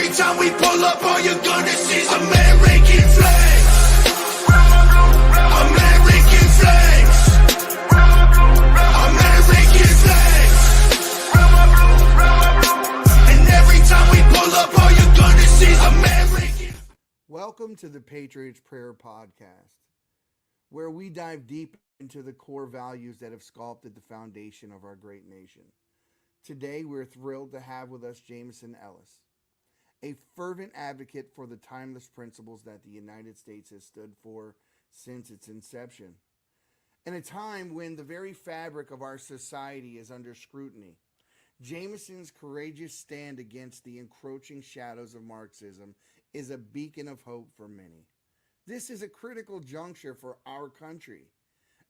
every time we pull up, all you're gonna see is American flags. American flags. American flags. And every time we pull up, all you're gonna see is American. Welcome to the Patriot Prayer Podcast, where we dive deep into the core values that have sculpted the foundation of our great nation. Today, we're thrilled to have with us Jameson Ellis, a fervent advocate for the timeless principles that the United States has stood for since its inception. In a time when the very fabric of our society is under scrutiny, Jameson's courageous stand against the encroaching shadows of Marxism is a beacon of hope for many. This is a critical juncture for our country,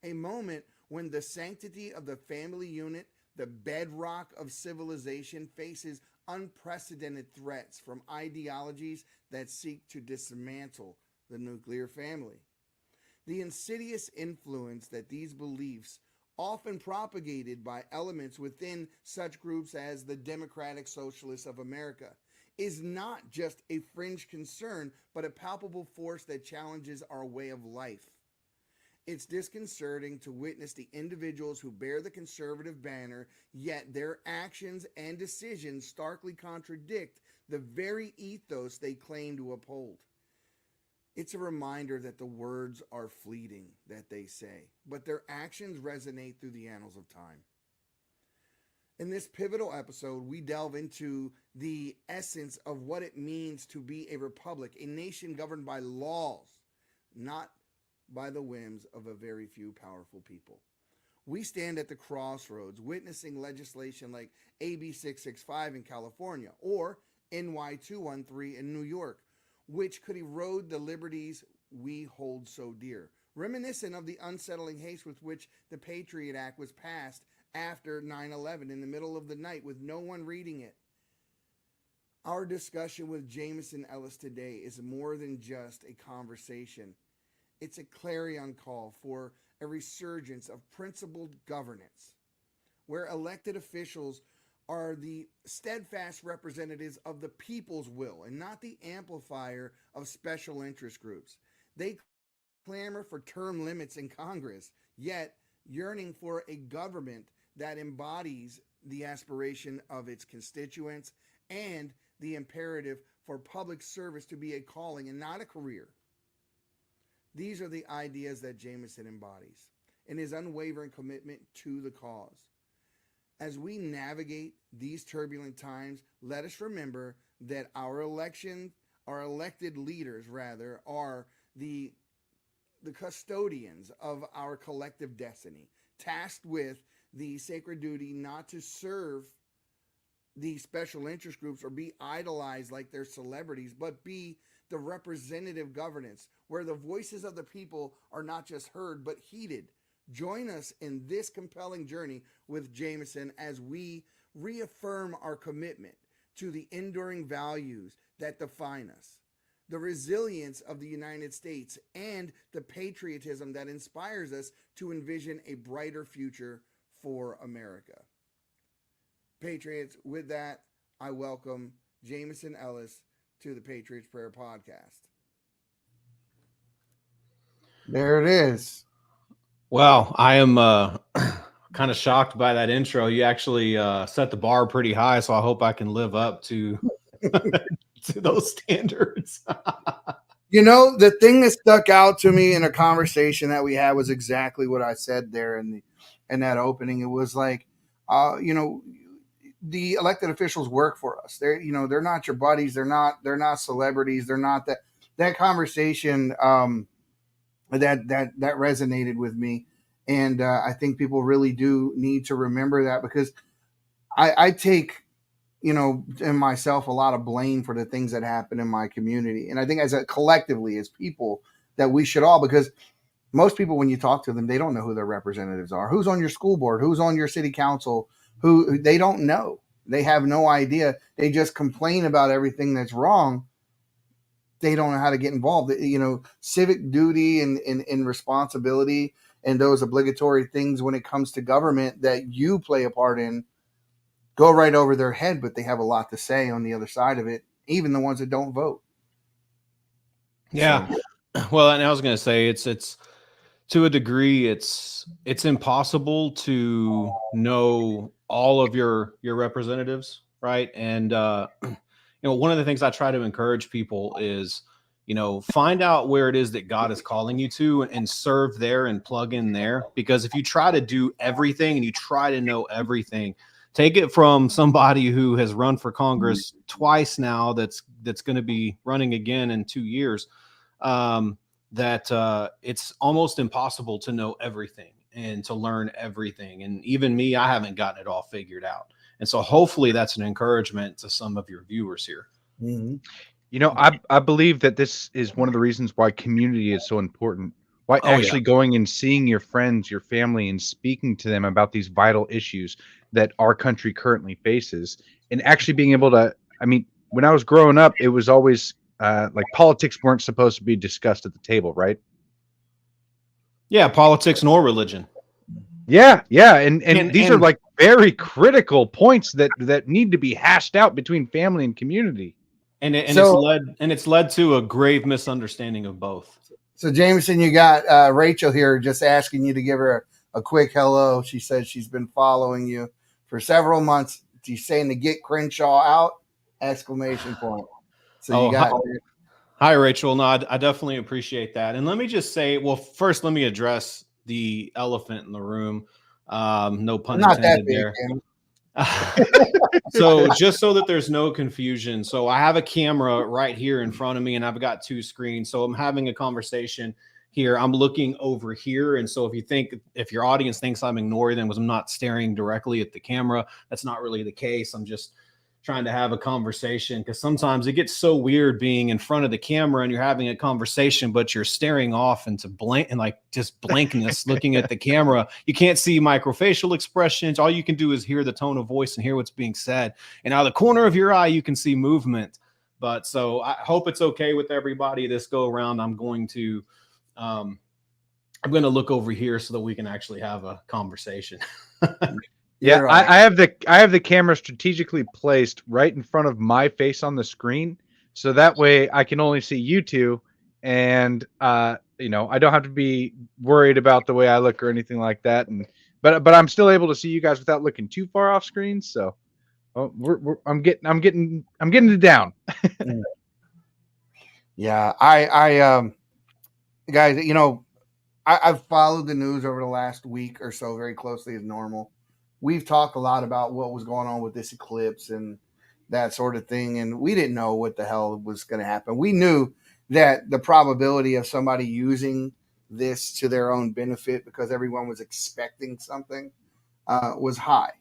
a moment when the sanctity of the family unit, the bedrock of civilization, faces unprecedented threats from ideologies that seek to dismantle the nuclear family. The insidious influence that these beliefs, often propagated by elements within such groups as the Democratic Socialists of America, is not just a fringe concern, but a palpable force that challenges our way of life. It's disconcerting to witness the individuals who bear the conservative banner, yet their actions and decisions starkly contradict the very ethos they claim to uphold. It's a reminder that the words are fleeting that they say, but their actions resonate through the annals of time. In this pivotal episode, we delve into the essence of what it means to be a republic, a nation governed by laws, not by the whims of a very few powerful people. We stand at the crossroads, witnessing legislation like AB 665 in California or NY 213 in New York, which could erode the liberties we hold so dear, reminiscent of the unsettling haste with which the Patriot Act was passed after 9/11 in the middle of the night with no one reading it. Our discussion with Jameson Ellis today is more than just a conversation. It's a clarion call for a resurgence of principled governance, where elected officials are the steadfast representatives of the people's will and not the amplifier of special interest groups. They clamor for term limits in Congress, yet yearning for a government that embodies the aspiration of its constituents and the imperative for public service to be a calling and not a career. These are the ideas that Jameson embodies in his unwavering commitment to the cause. As we navigate these turbulent times, let us remember that our elected leaders, are the custodians of our collective destiny, tasked with the sacred duty not to serve the special interest groups or be idolized like they're celebrities, but be the representative governance where the voices of the people are not just heard but heeded. Join us in this compelling journey with Jameson as we reaffirm our commitment to the enduring values that define us, the resilience of the United States, and the patriotism that inspires us to envision a brighter future for America. Patriots, with that, I welcome Jameson Ellis to the Patriots Prayer Podcast. There it is. Wow, I am kind of shocked by that intro. You actually set the bar pretty high, so I hope I can live up to to those standards. You know, the thing that stuck out to me in a conversation that we had was exactly what I said there in that opening. It was like, the elected officials work for us. They're not your buddies. They're not celebrities. They're not that conversation that resonated with me. And I think people really do need to remember that, because I take, in myself, a lot of blame for the things that happen in my community. And I think collectively as people that we should all, because most people, when you talk to them, they don't know who their representatives are, who's on your school board, who's on your city council, who they don't know. They have no idea. They just complain about everything that's wrong. They don't know how to get involved. Civic duty and responsibility and those obligatory things when it comes to government that you play a part in go right over their head, but they have a lot to say on the other side of it. even the ones that don't vote. Yeah. So, Well, and I was going to say it's to a degree, it's impossible to know all of your representatives, right? And one of the things I try to encourage people is, find out where it is that God is calling you to and serve there and plug in there. Because if you try to do everything and you try to know everything, take it from somebody who has run for Congress twice now, that's going to be running again in 2 years. That it's almost impossible to know everything and to learn everything. And even me, I haven't gotten it all figured out. And so hopefully that's an encouragement to some of your viewers here. mm-hmm. I believe that this is one of the reasons why community is so important. Why actually going and seeing your friends, your family, and speaking to them about these vital issues that our country currently faces, and actually being able to, when I was growing up, it was always like politics weren't supposed to be discussed at the table, right? Yeah, politics nor religion. Yeah, and these are like very critical points that need to be hashed out between family and community. And it's led to a grave misunderstanding of both. So Jameson, you got Rachel here just asking you to give her a quick hello. She says she's been following you for several months. She's saying to get Crenshaw out! Exclamation point. So you got. Hi, Rachel. No, I definitely appreciate that. And let me just say, well, first, let me address the elephant in the room. No pun intended there. So just so that there's no confusion. So I have a camera right here in front of me and I've got 2 screens. So I'm having a conversation here. I'm looking over here. And so if your audience thinks I'm ignoring them because I'm not staring directly at the camera, that's not really the case. I'm just trying to have a conversation, because sometimes it gets so weird being in front of the camera and you're having a conversation, but you're staring off into blank and like just blankness looking at the camera. You can't see microfacial expressions. All you can do is hear the tone of voice and hear what's being said. And out of the corner of your eye, you can see movement. But so I hope it's okay with everybody this go around. I'm going to look over here so that we can actually have a conversation. Yeah, I have the camera strategically placed right in front of my face on the screen, so that way I can only see you two, and I don't have to be worried about the way I look or anything like that. But I'm still able to see you guys without looking too far off screen. So I'm getting it down. Yeah, I guys, I've followed the news over the last week or so very closely as normal. We've talked a lot about what was going on with this eclipse and that sort of thing, and we didn't know what the hell was going to happen. We knew that the probability of somebody using this to their own benefit, because everyone was expecting something, was high.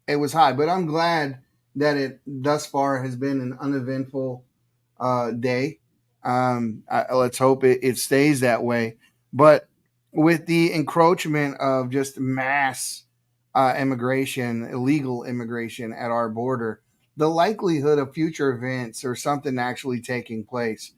It was high, but I'm glad that it thus far has been an uneventful day. Let's hope it stays that way. But with the encroachment of just mass immigration, illegal immigration at our border, the likelihood of future events or something actually taking place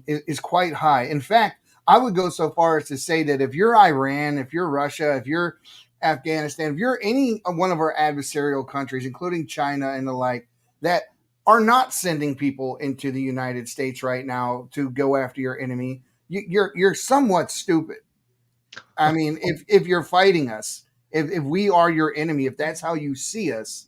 is quite high. In fact, I would go so far as to say that if you're Iran, if you're Russia, if you're Afghanistan, if you're any one of our adversarial countries, including China and the like, that are not sending people into the United States right now to go after your enemy, you're somewhat stupid. I mean, if you're fighting us, if we are your enemy, if that's how you see us,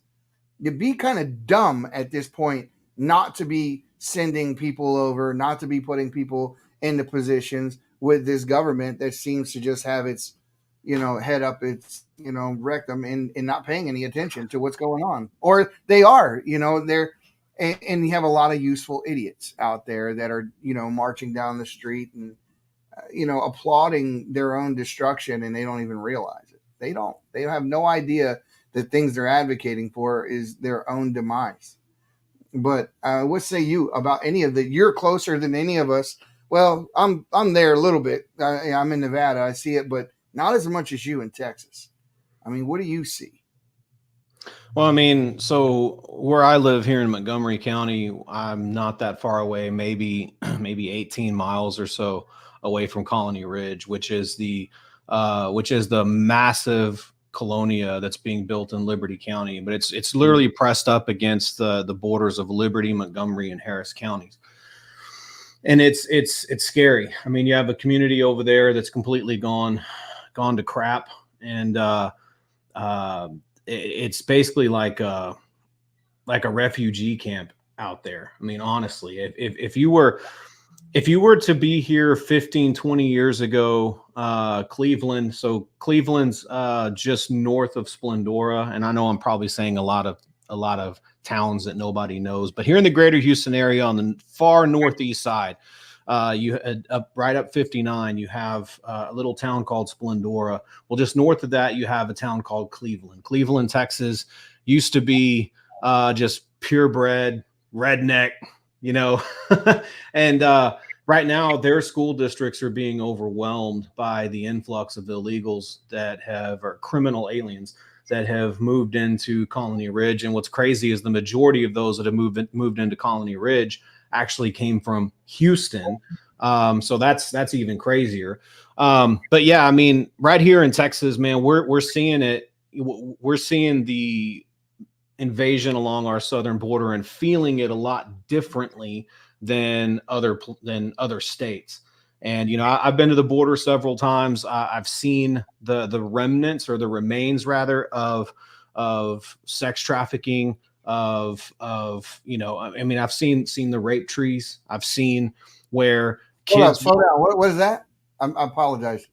you'd be kind of dumb at this point not to be sending people over, not to be putting people into positions with this government that seems to just have its, head up its, rectum and not paying any attention to what's going on. Or they are, they're, and you have a lot of useful idiots out there that are, marching down the street and, applauding their own destruction, and they don't even realize it. They have no idea that things they're advocating for is their own demise. But what say you about any of you're closer than any of us. Well, I'm there a little bit. I'm in Nevada. I see it, but not as much as you in Texas. I mean, what do you see? Well, I mean, so where I live here in Montgomery County, I'm not that far away, maybe 18 miles or so away from Colony Ridge, which is the massive colonia that's being built in Liberty County, but it's literally pressed up against the borders of Liberty, Montgomery, and Harris counties. And it's scary. I mean, you have a community over there that's completely gone to crap, and it's basically like a refugee camp out there. I mean, honestly, if you were to be here 15, 20 years ago, Cleveland, so Cleveland's just north of Splendora, and I know I'm probably saying a lot of towns that nobody knows, but here in the greater Houston area on the far northeast side, you right up 59, you have a little town called Splendora. Well, just north of that, you have a town called Cleveland. Cleveland, Texas, used to be just purebred redneck, you know, and right now their school districts are being overwhelmed by the influx of illegals or criminal aliens that have moved into Colony Ridge. And what's crazy is the majority of those that have moved into Colony Ridge actually came from Houston. So that's even crazier. But yeah, I mean, right here in Texas, man, we're seeing it. We're seeing the invasion along our southern border and feeling it a lot differently than other states. And, you know, I've been to the border several times. I've seen the remnants, or the remains rather, of sex trafficking, of you know, I mean, I've seen the rape trees. I've seen where kids. Slow down. What is that? I apologize.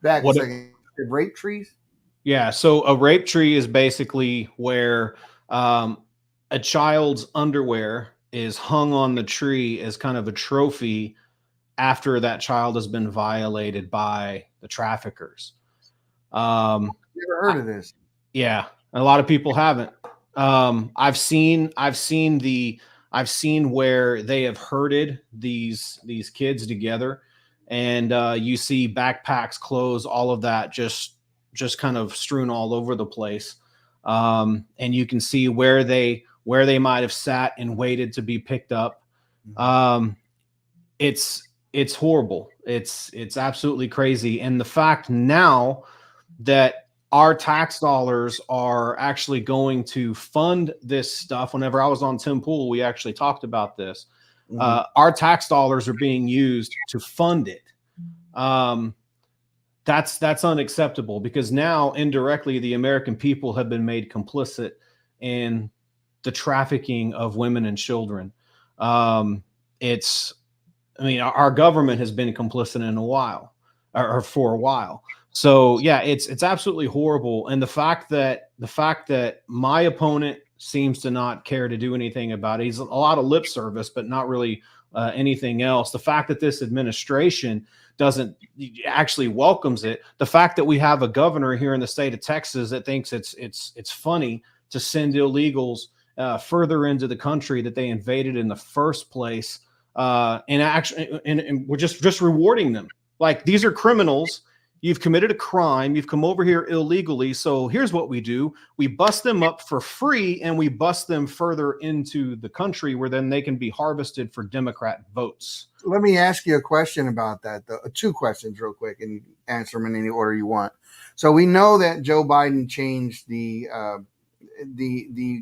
Back a second. Rape trees? Yeah. So a rape tree is basically where a child's underwear is hung on the tree as kind of a trophy after that child has been violated by the traffickers. Never heard of this. Yeah, a lot of people haven't. I've seen where they have herded these kids together, and you see backpacks, clothes, all of that just kind of strewn all over the place. And you can see where they might have sat and waited to be picked up. It's horrible. It's absolutely crazy. And the fact now that our tax dollars are actually going to fund this stuff. Whenever I was on Tim Pool, we actually talked about this. Our tax dollars are being used to fund it. That's unacceptable, because now indirectly the American people have been made complicit in the trafficking of women and children. Our government has been complicit for a while. So yeah, it's absolutely horrible. And the fact that my opponent seems to not care to do anything about it. He's a lot of lip service, but not really anything else. The fact that this administration doesn't actually welcomes it. The fact that we have a governor here in the state of Texas that thinks it's funny to send illegals further into the country that they invaded in the first place, and we're just rewarding them. Like, these are criminals. You've committed a crime. You've come over here illegally. So here's what we do. We bust them up for free, and we bust them further into the country where then they can be harvested for Democrat votes. Let me ask you a question about that, though. Two questions real quick, and answer them in any order you want. So we know that Joe Biden changed the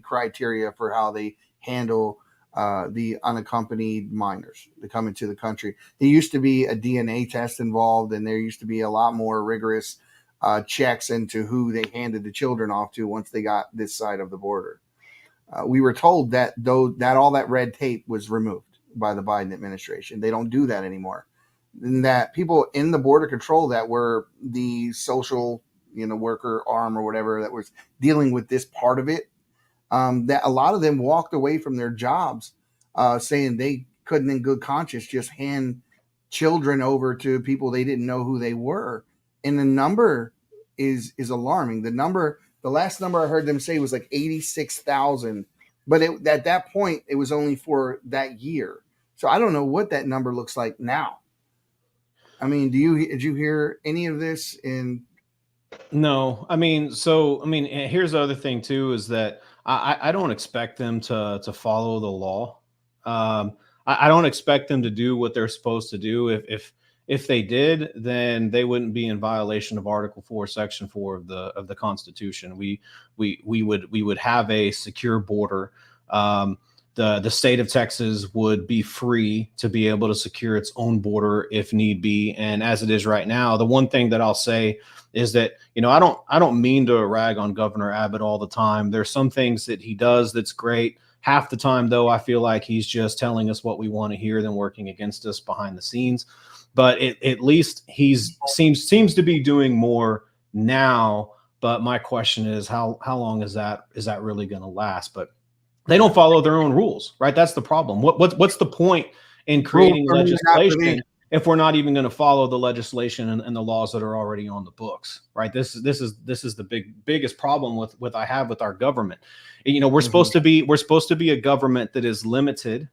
criteria for how they handle the unaccompanied minors that come into the country. There used to be a DNA test involved, and there used to be a lot more rigorous checks into who they handed the children off to once they got this side of the border. We were told that all that red tape was removed by the Biden administration. They don't do that anymore. And that people in the border control that were the social, worker arm or whatever that was dealing with this part of it, that a lot of them walked away from their jobs saying they couldn't in good conscience just hand children over to people they didn't know who they were. And the number is alarming. The last number I heard them say was like 86,000, but at that point it was only for that year. So I don't know what that number looks like now. I mean, did you hear any of this? No, here's the other thing too, is that I don't expect them to follow the law. I don't expect them to do what they're supposed to do. If they did, then they wouldn't be in violation of Article 4, Section 4 of the Constitution. We would have a secure border. The state of Texas would be free to be able to secure its own border if need be. And as it is right now, the one thing that I'll say is that, I don't mean to rag on Governor Abbott all the time. There's some things that he does that's great. Half the time, though, I feel like he's just telling us what we want to hear, then working against us behind the scenes. But at least seems to be doing more now. But my question is, how long is that really going to last? But they don't follow their own rules, right? That's the problem. What's the point in creating legislation if we're not even going to follow the legislation and the laws that are already on the books, right? This is the biggest problem with I have with our government. We're supposed to be a government that is limited.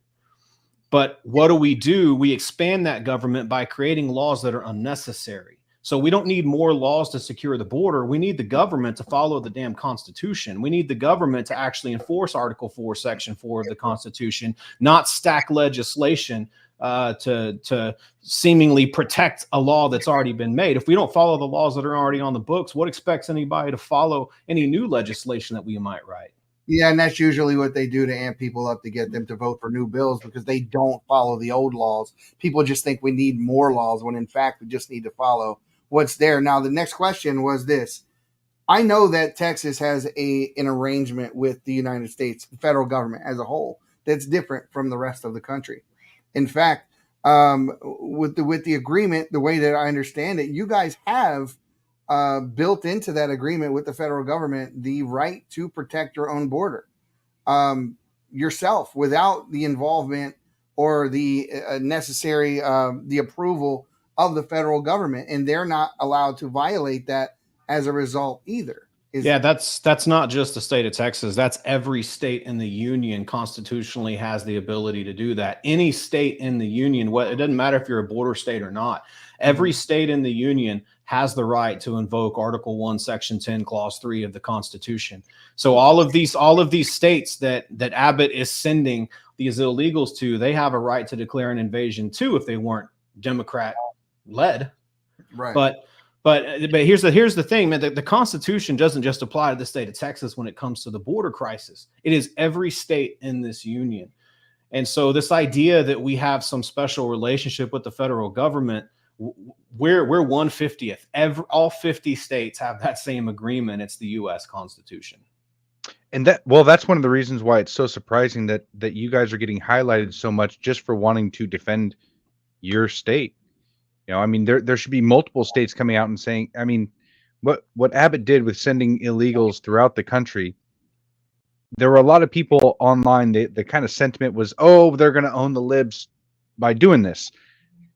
But what do? We expand that government by creating laws that are unnecessary. So we don't need more laws to secure the border. We need the government to follow the damn Constitution. We need the government to actually enforce Article 4, Section 4 of the Constitution, not stack legislation to seemingly protect a law that's already been made. If we don't follow the laws that are already on the books, what expects anybody to follow any new legislation that we might write? Yeah, and that's usually what they do to amp people up to get them to vote for new bills because they don't follow the old laws. People just think we need more laws when in fact we just need to follow what's there. Now, the next question was this. I know that Texas has an arrangement with the United States, the federal government as a whole, that's different from the rest of the country. In fact, with the agreement, the way that I understand it, you guys have built into that agreement with the federal government the right to protect your own border yourself without the involvement or the necessary the approval of the federal government, and they're not allowed to violate that as a result either. That's not just the state of Texas. That's every state in the union constitutionally has the ability to do that. Any state in the union, it doesn't matter if you're a border state or not. Every state in the union has the right to invoke Article 1, Section 10, Clause 3 of the Constitution. So all of these states that Abbott is sending these illegals to, they have a right to declare an invasion too if they weren't Democrat led. Right. But here's the thing, man. The Constitution doesn't just apply to the state of Texas when it comes to the border crisis. It is every state in this union. And so this idea that we have some special relationship with the federal government, we're 1/50th. All 50 states have that same agreement. It's the U.S. Constitution. And that's one of the reasons why it's so surprising that you guys are getting highlighted so much just for wanting to defend your state. I mean, there should be multiple states coming out and saying, I mean, what Abbott did with sending illegals throughout the country, there were a lot of people online, the kind of sentiment was, oh, they're going to own the libs by doing this.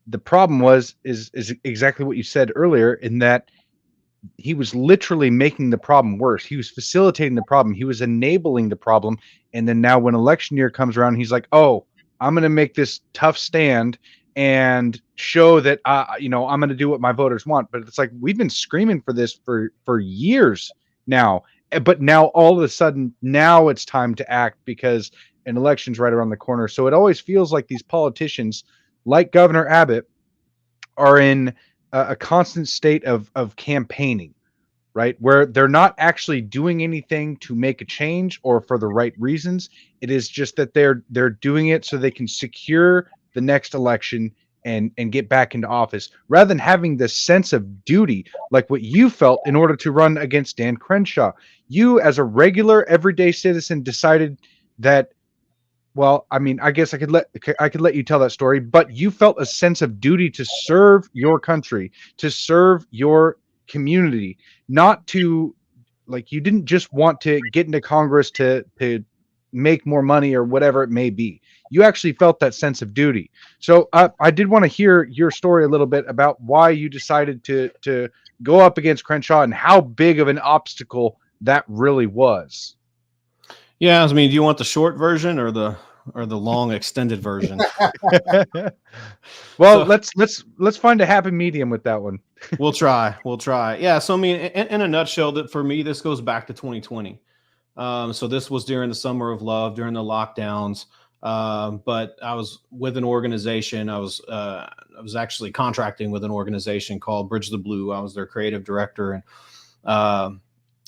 The problem is exactly what you said earlier, in that he was literally making the problem worse. He was facilitating the problem. He was enabling the problem. And then now when election year comes around, he's like, oh, I'm going to make this tough stand and show that, I'm going to do what my voters want. But it's like, we've been screaming for this for years now. But now all of a sudden, now it's time to act because an election's right around the corner. So it always feels like these politicians, like Governor Abbott, are in a constant state of campaigning, right? Where they're not actually doing anything to make a change or for the right reasons. It is just that they're doing it so they can secure the next election and get back into office, rather than having this sense of duty like what you felt in order to run against Dan Crenshaw. You, as a regular everyday citizen, decided that, well, I mean, I guess I could let you tell that story, but you felt a sense of duty to serve your country, to serve your community, not to, like, you didn't just want to get into Congress to make more money or whatever it may be. You actually felt that sense of duty. So I did want to hear your story a little bit about why you decided to go up against Crenshaw and how big of an obstacle that really was. Yeah, I mean, do you want the short version or the long extended version? Well, let's find a happy medium with that one. We'll try. Yeah. So I mean, in a nutshell, that for me, this goes back to 2020. So this was during the summer of love, during the lockdowns. But I was with an organization. I was actually contracting with an organization called Bridge the Blue. I was their creative director. And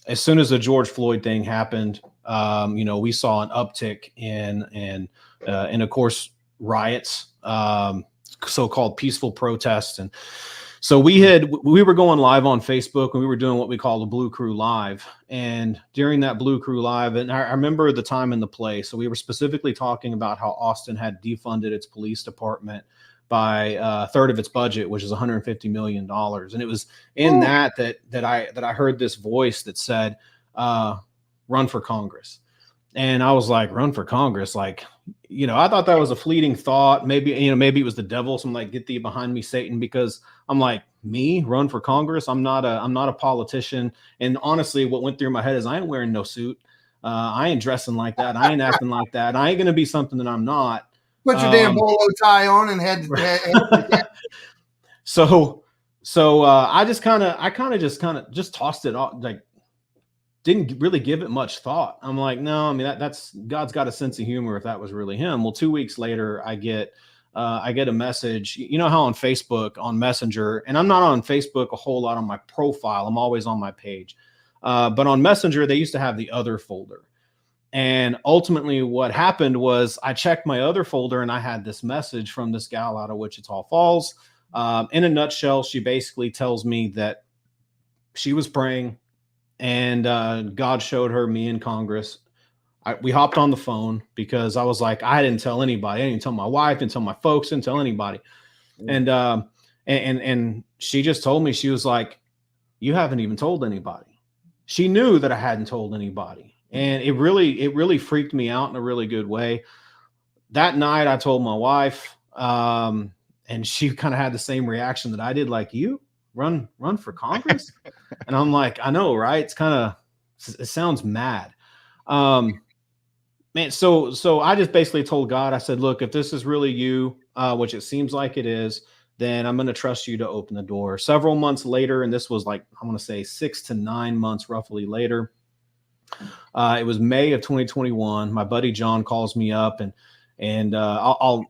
as soon as the George Floyd thing happened, we saw an uptick in of course, riots, so-called peaceful protests. And so we were going live on Facebook, and we were doing what we call the Blue Crew Live. And during that Blue Crew Live, and I remember the time and the place. So we were specifically talking about how Austin had defunded its police department by a third of its budget, which is $150 million. And it was in that I heard this voice that said, run for Congress. And I was like, run for Congress. Like, I thought that was a fleeting thought. Maybe it was the devil. So I'm like, get thee behind me, Satan, because I'm like, me run for Congress. I'm not a politician. And honestly, what went through my head is I ain't wearing no suit. I ain't dressing like that. I ain't acting like that. I ain't going to be something that I'm not. Put your damn bolo tie on and head to head. So I just kind of just tossed it off, like didn't really give it much thought. I'm like, no, I mean, that's God's got a sense of humor if that was really him. Well, 2 weeks later, I get a message. You know how on Facebook, on Messenger, and I'm not on Facebook a whole lot on my profile. I'm always on my page. But on Messenger, they used to have the other folder. And ultimately what happened was I checked my other folder and I had this message from this gal out of Wichita Falls. In a nutshell, she basically tells me that she was praying and God showed her me in Congress. We hopped on the phone because I was like, I didn't tell anybody. I didn't tell my wife, didn't tell my folks, didn't tell anybody. And she just told me, she was like, you haven't even told anybody. She knew that I hadn't told anybody. And it really freaked me out in a really good way. That night I told my wife, and she kind of had the same reaction that I did, like, you run for Congress. And I'm like, I know, right? It sounds mad. Man, so I just basically told God, I said, look, if this is really you, which it seems like it is, then I'm going to trust you to open the door. Several months later, and this was like, I want to say 6 to 9 months roughly later, it was May of 2021. My buddy John calls me up, and I'll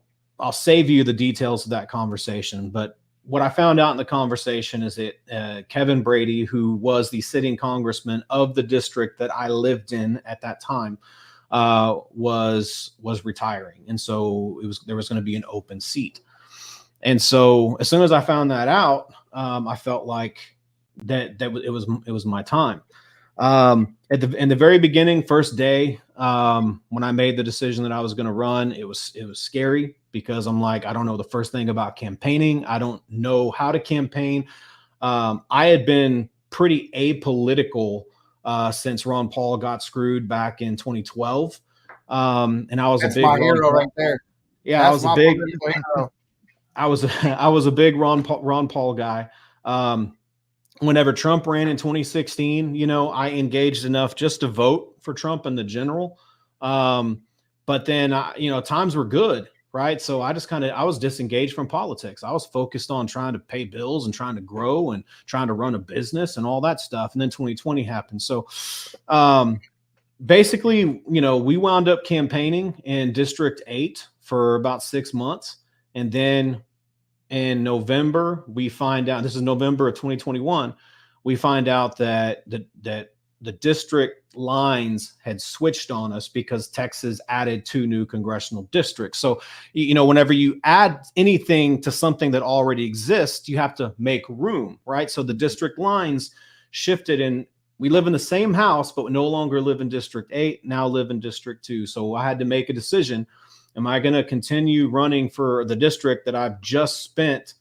save you the details of that conversation. But what I found out in the conversation is that Kevin Brady, who was the sitting congressman of the district that I lived in at that time, was retiring, and so there was going to be an open seat. And so as soon as I found that out, I felt like that it was my time. In the very beginning, first day, when I made the decision that I was going to run, it was scary because I'm like, I don't know the first thing about campaigning. I don't know how to campaign. I had been pretty apolitical since Ron Paul got screwed back in 2012. And I was That's a big hero right there. Yeah, That's I was a big Ron Paul guy. Whenever Trump ran in 2016, I engaged enough just to vote for Trump in the general. But then, times were good, right? So I just I was disengaged from politics. I was focused on trying to pay bills and trying to grow and trying to run a business and all that stuff. And then 2020 happened. So basically, we wound up campaigning in District 8 for about 6 months. And then in November, we find out, this is November of 2021, we find out that the district lines had switched on us because Texas added 2 new congressional districts. So, whenever you add anything to something that already exists, you have to make room, right? So the district lines shifted, and we live in the same house, but we no longer live in District 8, now live in District 2. So I had to make a decision. Am I going to continue running for the district that I've just spent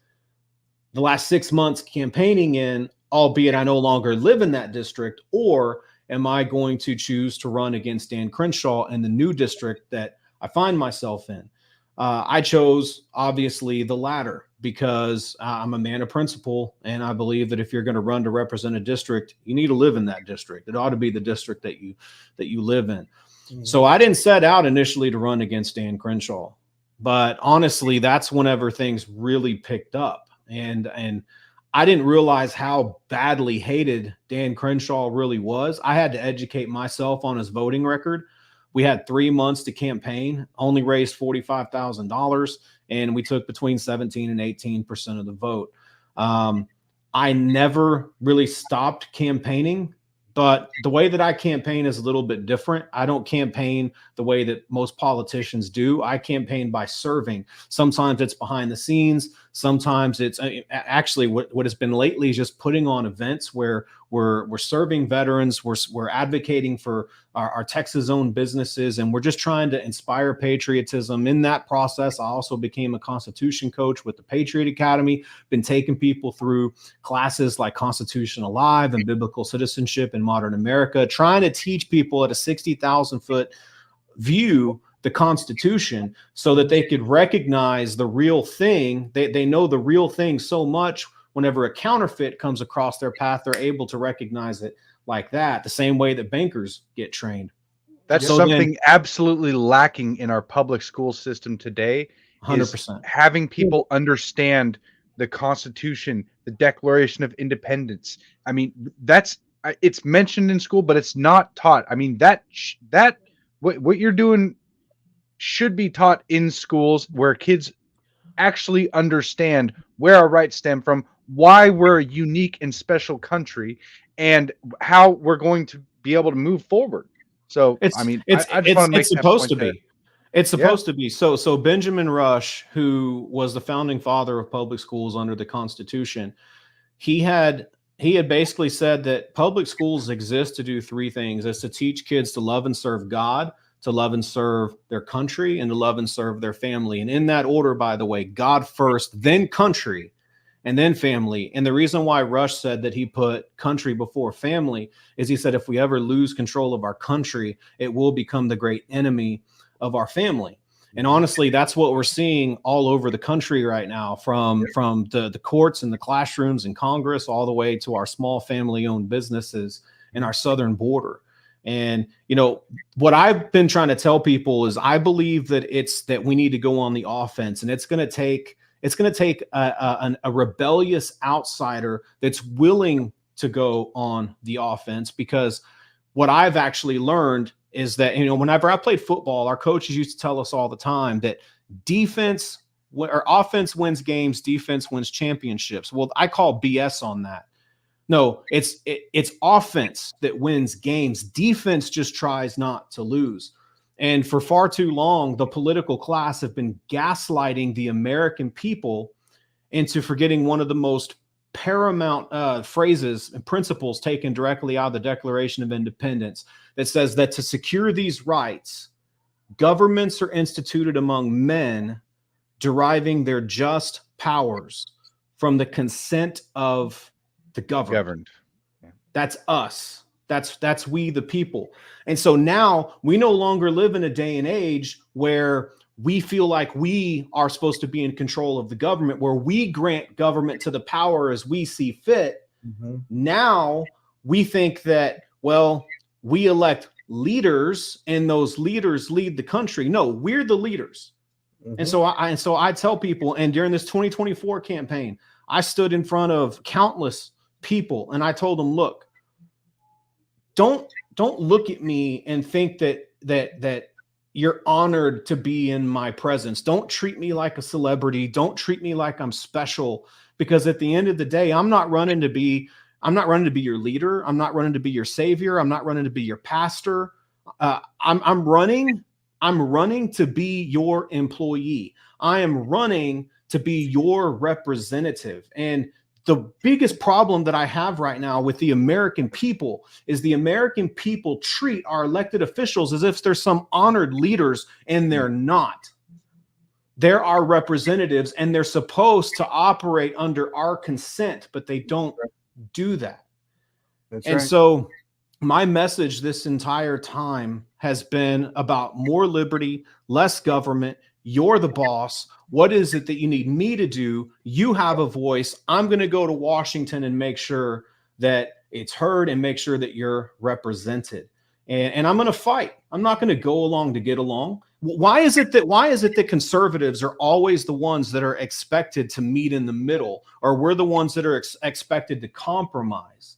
the last 6 months campaigning in, albeit I no longer live in that district, or am I going to choose to run against Dan Crenshaw in the new district that I find myself in? I chose, obviously, the latter because I'm a man of principle, and I believe that if you're going to run to represent a district, you need to live in that district. It ought to be the district that you live in. So I didn't set out initially to run against Dan Crenshaw, but honestly, that's whenever things really picked up. And I didn't realize how badly hated Dan Crenshaw really was. I had to educate myself on his voting record. We had 3 months to campaign, only raised $45,000, and we took between 17 and 18% of the vote. I never really stopped campaigning, but the way that I campaign is a little bit different. I don't campaign the way that most politicians do. I campaign by serving. Sometimes it's behind the scenes. Sometimes it's actually what has been lately is just putting on events where we're serving veterans. We're advocating for our Texas-owned businesses, and we're just trying to inspire patriotism. In that process, I also became a Constitution coach with the Patriot Academy, been taking people through classes like Constitution Alive and Biblical Citizenship in Modern America, trying to teach people at a 60,000-foot view the Constitution so that they could recognize the real thing. They know the real thing so much whenever a counterfeit comes across their path, they're able to recognize it like that, the same way that bankers get trained. That's something absolutely lacking in our public school system today. 100%. Having people understand the Constitution, the Declaration of Independence. I mean, it's mentioned in school, but it's not taught. I mean, what you're doing should be taught in schools where kids actually understand where our rights stem from, why we're a unique and special country, and how we're going to be able to move forward. So, it's supposed to be. It's supposed to be. So Benjamin Rush, who was the founding father of public schools under the Constitution, he had basically said that public schools exist to do three things: is to teach kids to love and serve God, to love and serve their country, and to love and serve their family. And in that order, by the way, God first, then country, and then family. And the reason why Rush said that he put country before family is he said, if we ever lose control of our country, it will become the great enemy of our family. And honestly, that's what we're seeing all over the country right now, from the courts and the classrooms and Congress, all the way to our small family-owned businesses and our southern border. And, what I've been trying to tell people is I believe that we need to go on the offense, and it's going to take a rebellious outsider that's willing to go on the offense. Because what I've actually learned is that, whenever I played football, our coaches used to tell us all the time that offense wins games, defense wins championships. Well, I call BS on that. No, it's offense that wins games. Defense just tries not to lose. And for far too long, the political class have been gaslighting the American people into forgetting one of the most paramount phrases and principles taken directly out of the Declaration of Independence, that says that to secure these rights, governments are instituted among men, deriving their just powers from the consent of the governed. Yeah. That's us. That's we the people. And so now we no longer live in a day and age where we feel like we are supposed to be in control of the government, where we grant government to the power as we see fit. Mm-hmm. Now we think that, well, we elect leaders and those leaders lead the country. No, we're the leaders. Mm-hmm. And so I tell people, and during this 2024 campaign, I stood in front of countless people and I told them, look, don't look at me and think that you're honored to be in my presence. Don't treat me like a celebrity. Don't treat me like I'm special, because at the end of the day, I'm not running to be your leader. I'm not running to be your savior. I'm not running to be your pastor. I'm running to be your employee. I am running to be your representative. And the biggest problem that I have right now with the American people is the American people treat our elected officials as if they're some honored leaders, and they're not. They're our representatives, and they're supposed to operate under our consent, but they don't do that. That's right. So my message this entire time has been about more liberty, less government. You're the boss. What is it that you need me to do? You have a voice. I'm going to go to Washington and make sure that it's heard and make sure that you're represented. And I'm going to fight. I'm not going to go along to get along. Why is it that conservatives are always the ones that are expected to meet in the middle, or we're the ones that are expected to compromise?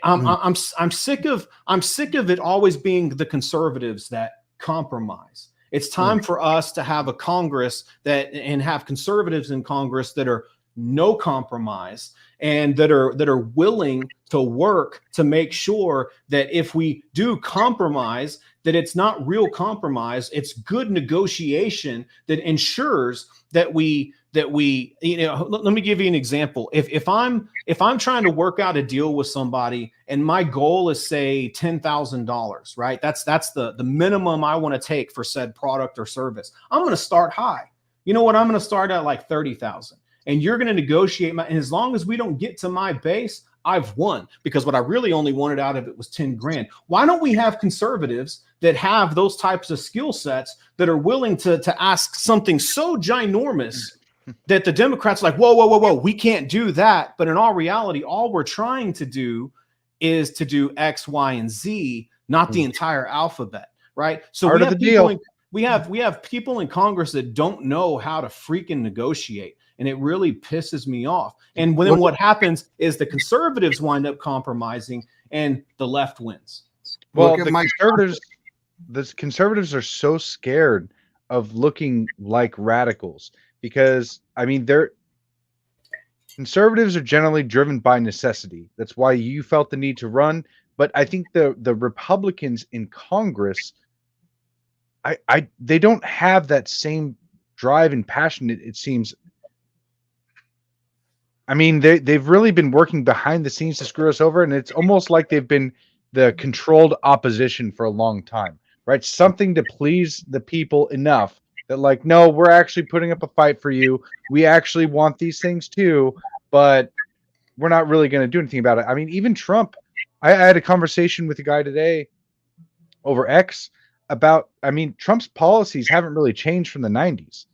I'm sick of it always being the conservatives that compromise. It's time for us to have a Congress and have conservatives in Congress that are no compromise and that are willing to work to make sure that if we do compromise, that it's not real compromise, it's good negotiation that ensures that we let me give you an example. If I'm trying to work out a deal with somebody and my goal is, say, $10,000, right? That's the minimum I want to take for said product or service. I'm going to start high. You know what? I'm going to start at like 30,000. And you're going to negotiate and as long as we don't get to my base, I've won, because what I really only wanted out of it was 10 grand. Why don't we have conservatives that have those types of skill sets that are willing to ask something so ginormous that the Democrats are like, whoa, we can't do that. But in all reality, all we're trying to do is to do X, Y, and Z, not the entire alphabet, right? So Part of the deal. We have people in Congress that don't know how to freaking negotiate. And it really pisses me off. And then what happens is the conservatives wind up compromising and the left wins. Well, the conservatives are so scared of looking like radicals because, I mean, conservatives are generally driven by necessity. That's why you felt the need to run. But I think the Republicans in Congress, they don't have that same drive and passion, it seems. I mean, they've really been working behind the scenes to screw us over, and it's almost like they've been the controlled opposition for a long time, right? Something to please the people enough that, like, no, we're actually putting up a fight for you. We actually want these things too, but we're not really going to do anything about it. I mean, even Trump, I had a conversation with a guy today over X about, I mean, Trump's policies haven't really changed from the 90s.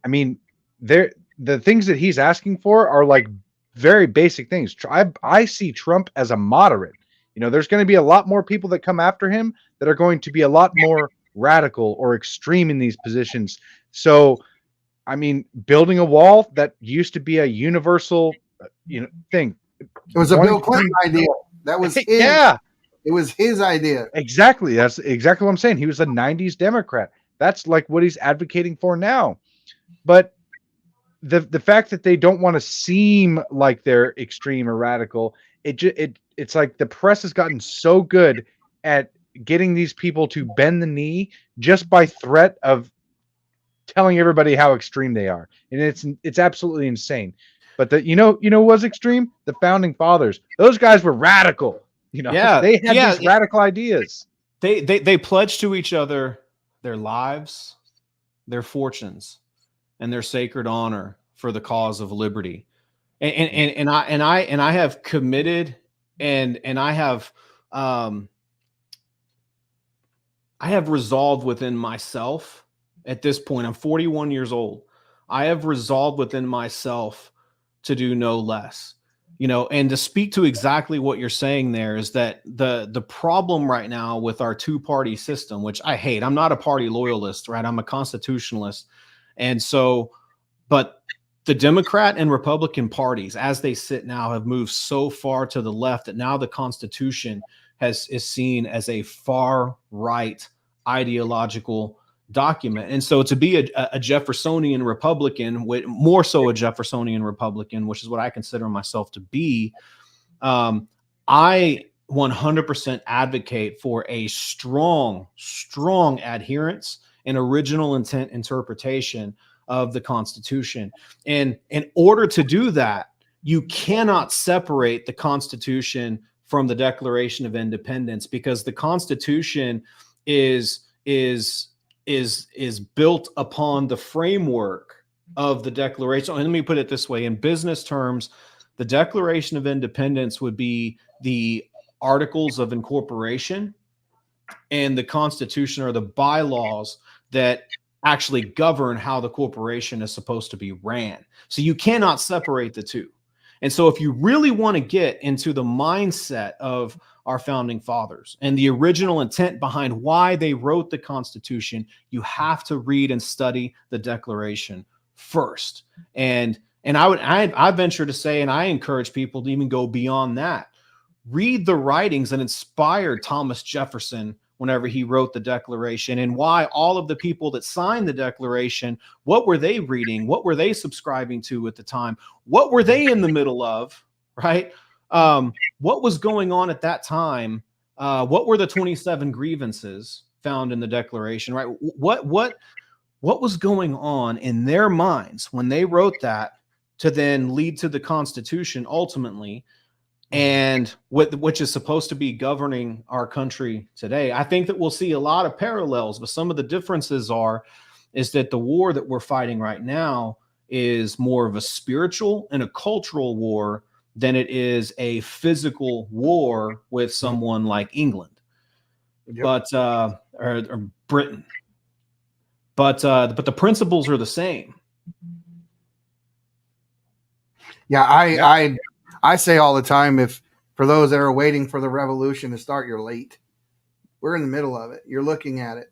I mean, the things that he's asking for are like very basic things. I see Trump as a moderate. You know, there's going to be a lot more people that come after him that are going to be a lot more radical or extreme in these positions. So, I mean, building a wall that used to be a universal, thing. It was a Bill Clinton idea. That was his. Yeah. It was his idea. Exactly. That's exactly what I'm saying. He was a 90s Democrat. That's like what he's advocating for now. But the fact that they don't want to seem like they're extreme or radical, it's like the press has gotten so good at getting these people to bend the knee just by threat of telling everybody how extreme they are, and it's absolutely insane. But was extreme? The founding fathers. Those guys were radical. They had these radical ideas. They pledged to each other their lives, their fortunes, and their sacred honor for the cause of liberty. And I have committed and I have resolved within myself at this point. I'm 41 years old. I have resolved within myself to do no less. And to speak to exactly what you're saying there is that the problem right now with our two-party system, which I hate, I'm not a party loyalist, right? I'm a constitutionalist. And so, but the Democrat and Republican parties, as they sit now, have moved so far to the left that now the Constitution is seen as a far right ideological document. And so to be a Jeffersonian Republican, more so a Jeffersonian Republican, which is what I consider myself to be, I 100% advocate for a strong adherence and original intent interpretation of the Constitution. And in order to do that, you cannot separate the Constitution from the Declaration of Independence, because the Constitution is built upon the framework of the Declaration. And let me put it this way: in business terms, the Declaration of Independence would be the Articles of Incorporation, and the Constitution are the bylaws that actually govern how the corporation is supposed to be ran. So you cannot separate the two. And so if you really want to get into the mindset of our founding fathers and the original intent behind why they wrote the Constitution, you have to read and study the Declaration first. And I venture to say, and I encourage people to even go beyond that. Read the writings that inspired Thomas Jefferson whenever he wrote the Declaration, and why all of the people that signed the Declaration, what were they reading? What were they subscribing to at the time? What were they in the middle of, right? What was going on at that time? What were the 27 grievances found in the Declaration, right? What was going on in their minds when they wrote that to then lead to the Constitution ultimately, and which is supposed to be governing our country today? I think that we'll see a lot of parallels, but some of the differences is that the war that we're fighting right now is more of a spiritual and a cultural war than it is a physical war with someone like England, but or Britain. But the principles are the same. Yeah, I say all the time, if for those that are waiting for the revolution to start, you're late. We're in the middle of it. You're looking at it.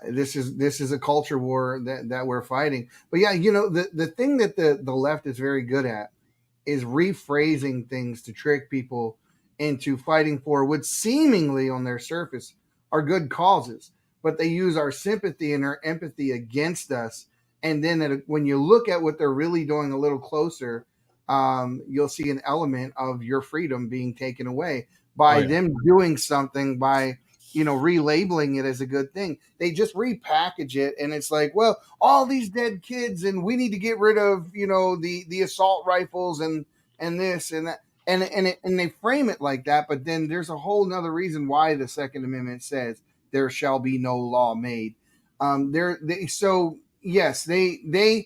This is a culture war that we're fighting. But yeah, the thing that the left is very good at is rephrasing things to trick people into fighting for what seemingly on their surface are good causes, but they use our sympathy and our empathy against us. And then when you look at what they're really doing a little closer, you'll see an element of your freedom being taken away by them doing something, by relabeling it as a good thing. They just repackage it, and it's like, well, all these dead kids, and we need to get rid of the assault rifles and this and that, and they frame it like that. But then there's a whole nother reason why the Second Amendment says there shall be no law made. So yes, the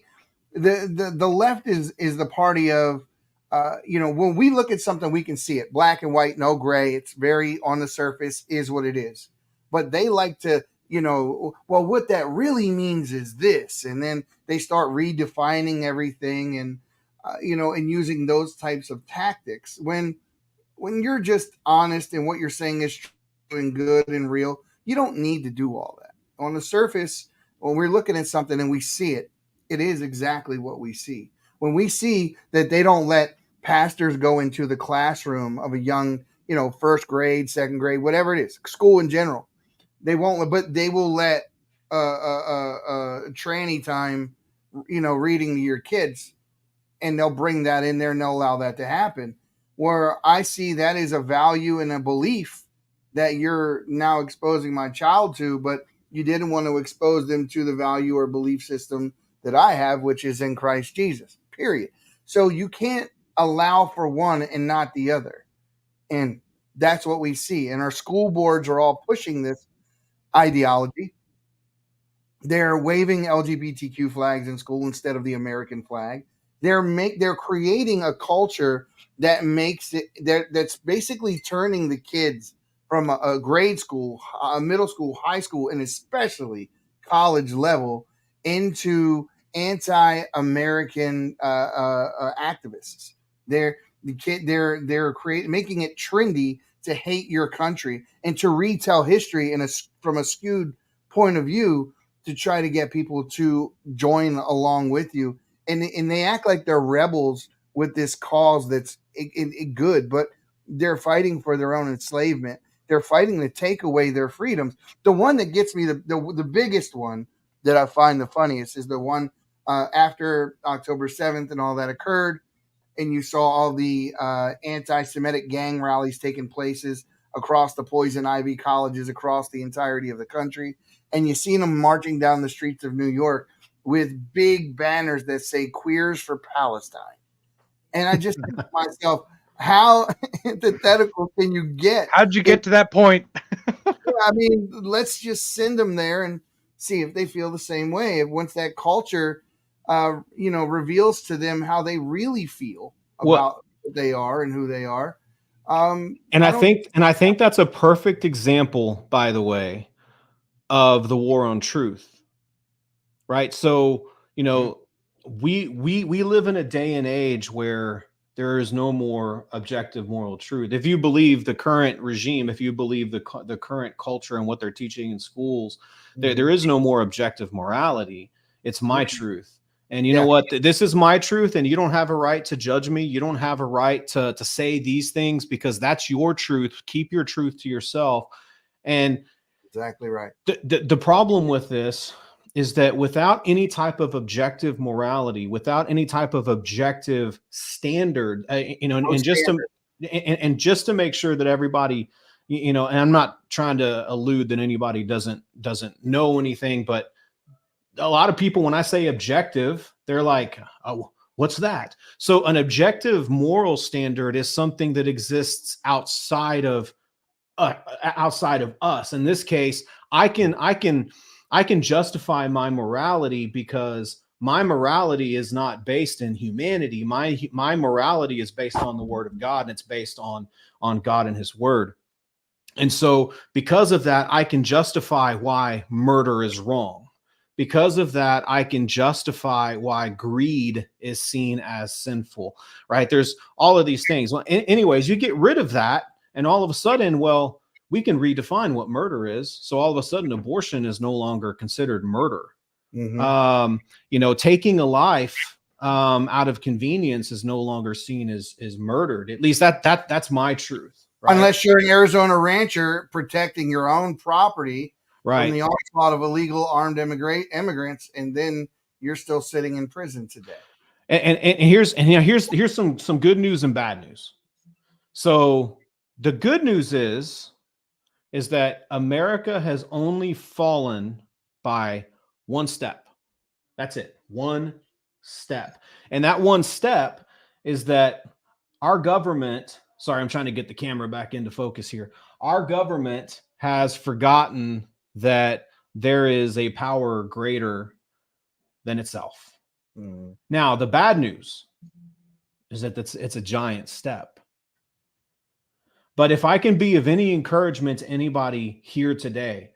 left is the party of, when we look at something, we can see it black and white, no gray. It's very on the surface is what it is. But they like to, well, what that really means is this. And then they start redefining everything and, and using those types of tactics when you're just honest and what you're saying is true and good and real. You don't need to do all that. On the surface, when we're looking at something and we see it, it is exactly what we see. When we see that they don't let pastors go into the classroom of a young, first grade, second grade, whatever it is, school in general, they won't, but they will let tranny time, reading to your kids, and they'll bring that in there and they'll allow that to happen. Where I see that is a value and a belief that you're now exposing my child to, but you didn't want to expose them to the value or belief system that I have, which is in Christ Jesus, period. So you can't allow for one and not the other. And that's what we see. And our school boards are all pushing this ideology. They're waving LGBTQ flags in school instead of the American flag. They're creating a culture that makes it that's basically turning the kids from a grade school, a middle school, high school, and especially college level into anti-American activists. They're making it trendy to hate your country and to retell history from a skewed point of view to try to get people to join along with you. And they act like they're rebels with this cause that's good, but they're fighting for their own enslavement. They're fighting to take away their freedoms. The one that gets me, the biggest one that I find the funniest is the one after October 7th and all that occurred, and you saw all the anti-Semitic gang rallies taking places across the poison ivy colleges across the entirety of the country, and you seen them marching down the streets of New York with big banners that say "Queers for Palestine." And I just think to myself, how antithetical can you get? How'd you get to that point? I mean, let's just send them there and see if they feel the same way. Once that culture, reveals to them how they really feel about what they are and who they are. I think that's a perfect example, by the way, of the war on truth. Right. So, we live in a day and age where there is no more objective moral truth. If you believe the current regime, if you believe the current culture and what they're teaching in schools, there is no more objective morality. It's my truth. And you know what? This is my truth, and you don't have a right to judge me. You don't have a right to say these things because that's your truth. Keep your truth to yourself. And Exactly right. The problem with this is that without any type of objective morality, without any type of objective standard, and just to make sure that everybody, and I'm not trying to allude that anybody doesn't know anything, but a lot of people, when I say objective, they're like, oh, what's that? So an objective moral standard is something that exists outside of us. In this case, I can justify my morality because my morality is not based in humanity. My morality is based on the word of God, and it's based on God and his word. And so because of that, I can justify why murder is wrong. Because of that, I can justify why greed is seen as sinful, right? There's all of these things. Well, anyways, you get rid of that, and all of a sudden, well, we can redefine what murder is. So all of a sudden, abortion is no longer considered murder. Mm-hmm. Taking a life out of convenience is no longer seen as murdered. At least that's my truth. Right? Unless you're an Arizona rancher protecting your own property from the onslaught of illegal armed immigrants, and then you're still sitting in prison today. And here's some good news and bad news. So the good news is that America has only fallen by one step. That's it. One step. And that one step is that our government, sorry, I'm trying to get the camera back into focus here. Our government has forgotten that there is a power greater than itself. Now, the bad news is that it's a giant step. But if I can be of any encouragement to anybody here today,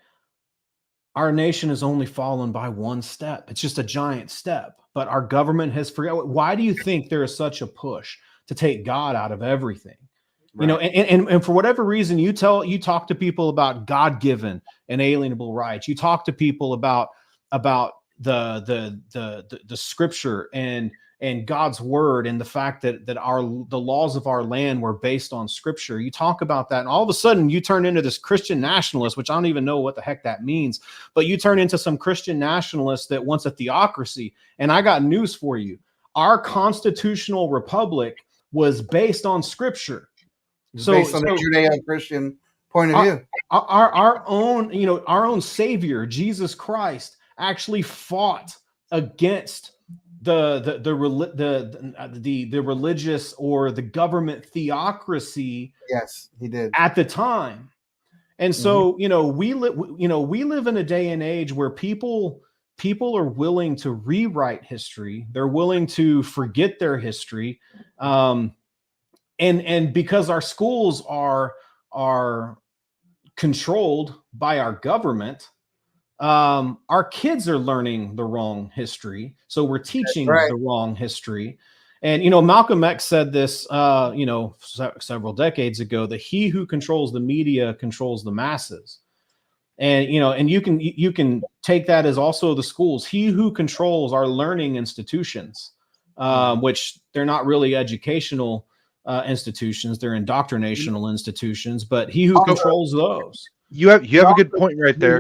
our nation has only fallen by one step. It's just a giant step. But our government has forgotten. Why do you think there is such a push to take God out of everything? Right. And for whatever reason, you talk to people about God-given and alienable rights. You talk to people about the scripture and God's word, and the fact that the laws of our land were based on scripture. You talk about that, and all of a sudden you turn into this Christian nationalist, which I don't even know what the heck that means, but you turn into some Christian nationalist that wants a theocracy. And I got news for you. Our constitutional republic was based on scripture. So based on the Judeo-Christian point of view. Our own Savior, Jesus Christ, actually fought against the religious or the government theocracy. Yes, he did at the time. And so, we live in a day and age where people are willing to rewrite history. They're willing to forget their history. And because our schools are controlled by our government, our kids are learning the wrong history. So we're teaching the wrong history. And, Malcolm X said this, several decades ago, that he who controls the media controls the masses. And, and you can take that as also the schools. He who controls our learning institutions, which they're not really educational institutions, they're indoctrinational institutions, but he who controls those. You have a good point right there.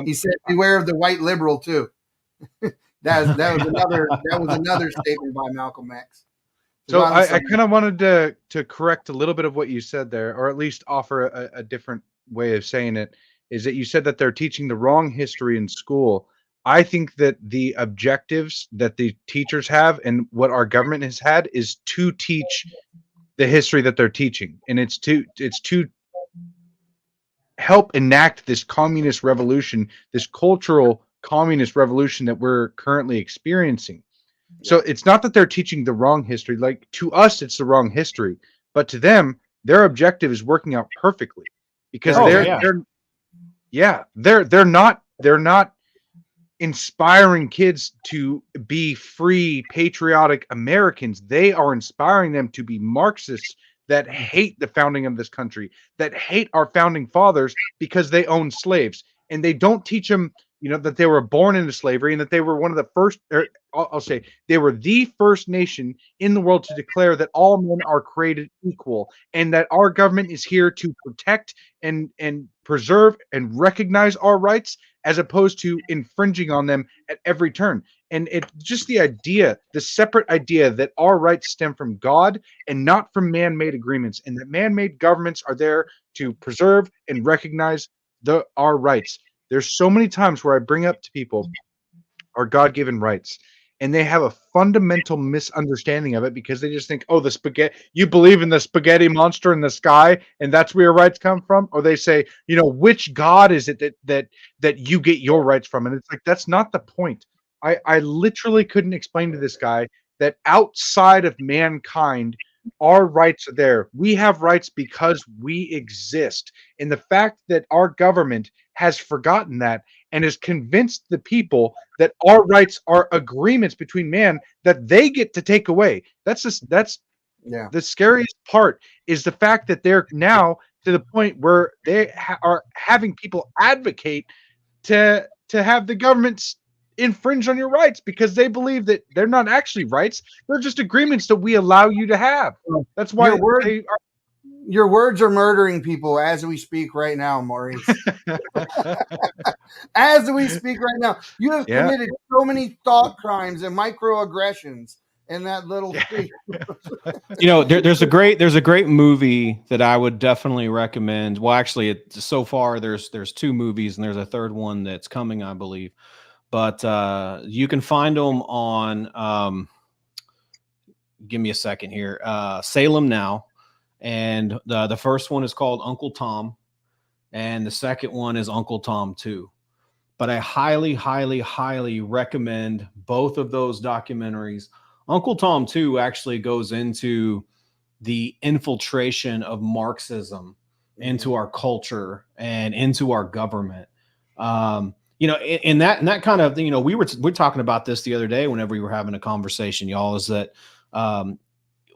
He said, "Beware of the white liberal," too. that was another statement by Malcolm X. So I kind of wanted to correct a little bit of what you said there, or at least offer a different way of saying it. Is that you said that they're teaching the wrong history in school? I think that the objectives that the teachers have and what our government has had is to teach the history that they're teaching, and it's to help enact this communist revolution, this cultural communist revolution that we're currently experiencing. So it's not that they're teaching the wrong history. Like, to us, it's the wrong history, but to them, their objective is working out perfectly because they're not inspiring kids to be free, patriotic Americans. They are inspiring them to be Marxists that hate the founding of this country, that hate our founding fathers because they own slaves. And they don't teach them, that they were born into slavery and that they were one of the first, or I'll say they were the first nation in the world to declare that all men are created equal, and that our government is here to protect and preserve and recognize our rights as opposed to infringing on them at every turn. And it's just the separate idea that our rights stem from God and not from man-made agreements, and that man-made governments are there to preserve and recognize our rights. There's so many times where I bring up to people our God-given rights, and they have a fundamental misunderstanding of it because they just think, oh, the spaghetti, you believe in the spaghetti monster in the sky, and that's where your rights come from. Or they say, which God is it that you get your rights from? And it's like, that's not the point. I literally couldn't explain to this guy that outside of mankind, our rights are there. We have rights because we exist. And the fact that our government has forgotten that and has convinced the people that our rights are agreements between man that they get to take away. That's the scariest part, is the fact that they're now to the point where they are having people advocate to have the governments infringe on your rights because they believe that they're not actually rights. They're just agreements that we allow you to have. That's why your words are murdering people as we speak right now, Maurice. As we speak right now, you have committed so many thought crimes and microaggressions in that little speech. There's a great movie that I would definitely recommend. Well, actually, so far there's two movies and there's a third one that's coming, I believe. But you can find them on. Give me a second here. Salem Now, and the first one is called Uncle Tom, and the second one is Uncle Tom 2. But I highly, highly, highly recommend both of those documentaries. Uncle Tom 2 actually goes into the infiltration of Marxism into our culture and into our government. In that kind of, we're talking about this the other day whenever we were having a conversation, y'all, is that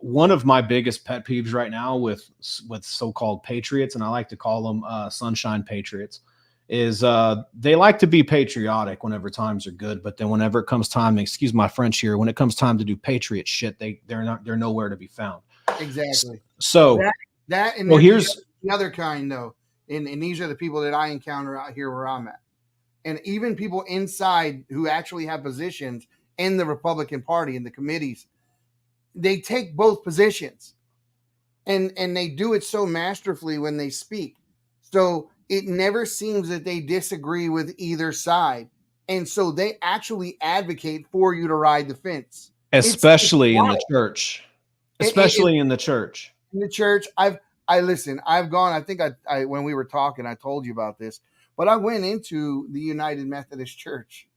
one of my biggest pet peeves right now with so-called patriots, and I like to call them sunshine patriots, is they like to be patriotic whenever times are good, but then whenever it comes time, excuse my French here, when it comes time to do patriot shit, they're nowhere to be found. Exactly. So that and here's the other kind though, and these are the people that I encounter out here where I'm at. And even people inside who actually have positions in the Republican Party, in the committees, they take both positions. And they do it so masterfully when they speak. So it never seems that they disagree with either side. And so they actually advocate for you to ride the fence. Especially in the church. Especially in the church. In the church, I've gone, I think I when we were talking, I told you about this. But I went into the United Methodist Church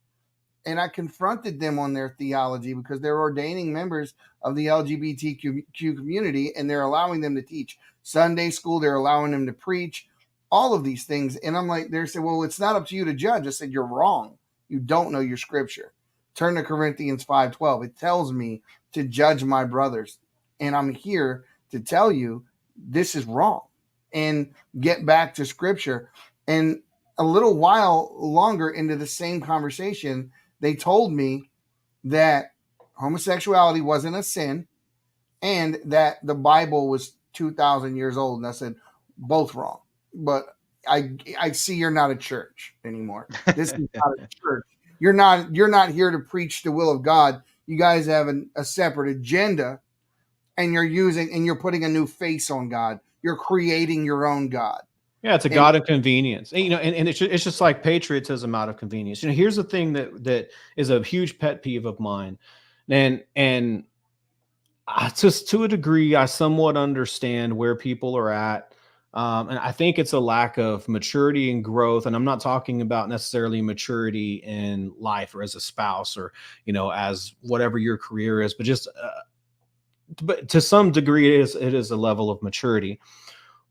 and I confronted them on their theology because they're ordaining members of the LGBTQ community and they're allowing them to teach Sunday school. They're allowing them to preach all of these things. And I'm like, they said, well, it's not up to you to judge. I said, you're wrong. You don't know your scripture. Turn to Corinthians 5:12. It tells me to judge my brothers. And I'm here to tell you this is wrong and get back to scripture. And a little while longer into the same conversation, they told me that homosexuality wasn't a sin and that the Bible was 2,000 years old. And I said, both wrong. But I see you're not a church anymore. This is not a church. You're not here to preach the will of God. You guys have a separate agenda, and you're putting a new face on God. You're creating your own God. Yeah, it's a God of convenience. And it's just like patriotism out of convenience. Here's the thing that is a huge pet peeve of mine. And just to a degree, I somewhat understand where people are at. And I think it's a lack of maturity and growth. And I'm not talking about necessarily maturity in life or as a spouse or, as whatever your career is, but just, but to some degree, it is a level of maturity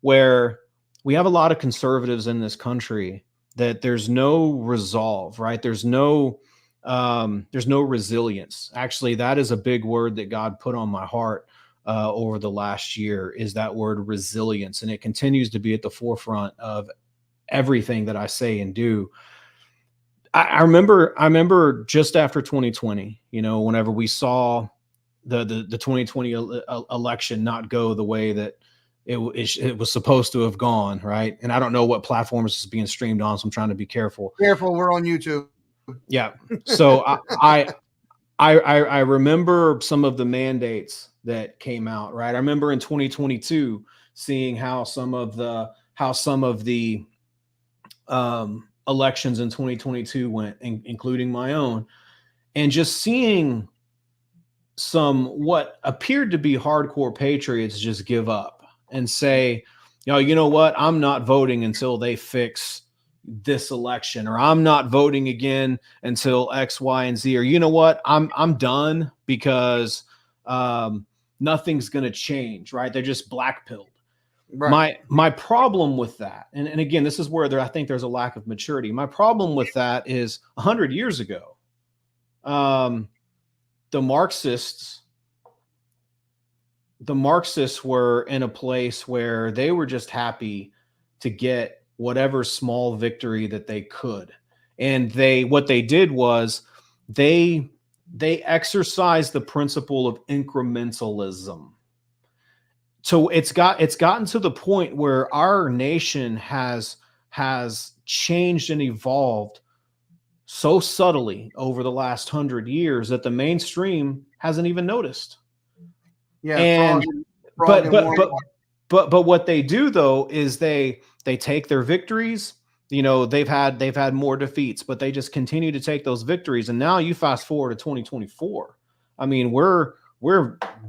where we have a lot of conservatives in this country that there's no resolve, right? There's no resilience. Actually, that is a big word that God put on my heart over the last year, is that word resilience. And it continues to be at the forefront of everything that I say and do. I remember just after 2020, whenever we saw the 2020 election not go the way that it was supposed to have gone, right? And I don't know what platforms it's being streamed on, so I'm trying to be careful. Careful, we're on YouTube. Yeah. So I remember some of the mandates that came out, right? I remember in 2022 seeing how some of the elections in 2022 went, including my own, and just seeing some what appeared to be hardcore patriots just give up and say, you know what, I'm not voting until they fix this election, or I'm not voting again until X, Y, and Z, or you know what, I'm done because nothing's going to change, right? They're just black-pilled. Right. My problem with that, and again, this is where I think there's a lack of maturity. My problem with that is 100 years ago, the Marxists were in a place where they were just happy to get whatever small victory that they could. And what they did was they exercised the principle of incrementalism. So it's gotten to the point where our nation has changed and evolved so subtly over the last 100 years that the mainstream hasn't even noticed. Yeah. And but what they do though is they take their victories. They've had more defeats, but they just continue to take those victories. And now you fast forward to 2024. I mean, we're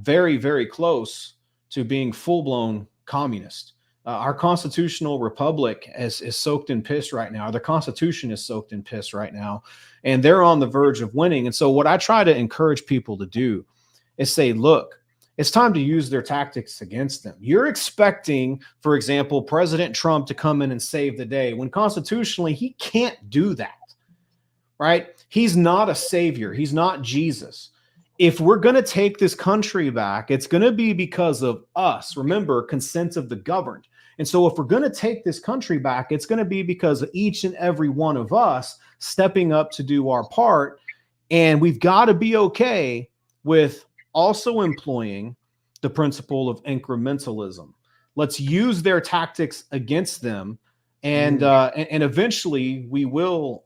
very, very close to being full-blown communist. Our constitutional republic is soaked in piss right now. The Constitution is soaked in piss right now, and they're on the verge of winning. And so what I try to encourage people to do is say, look, it's time to use their tactics against them. You're expecting, for example, President Trump to come in and save the day when constitutionally he can't do that, right? He's not a savior. He's not Jesus. If we're going to take this country back, it's going to be because of us. Remember, consent of the governed. And so if we're going to take this country back, it's going to be because of each and every one of us stepping up to do our part. And we've got to be okay with also employing the principle of incrementalism. Let's use their tactics against them, and eventually we will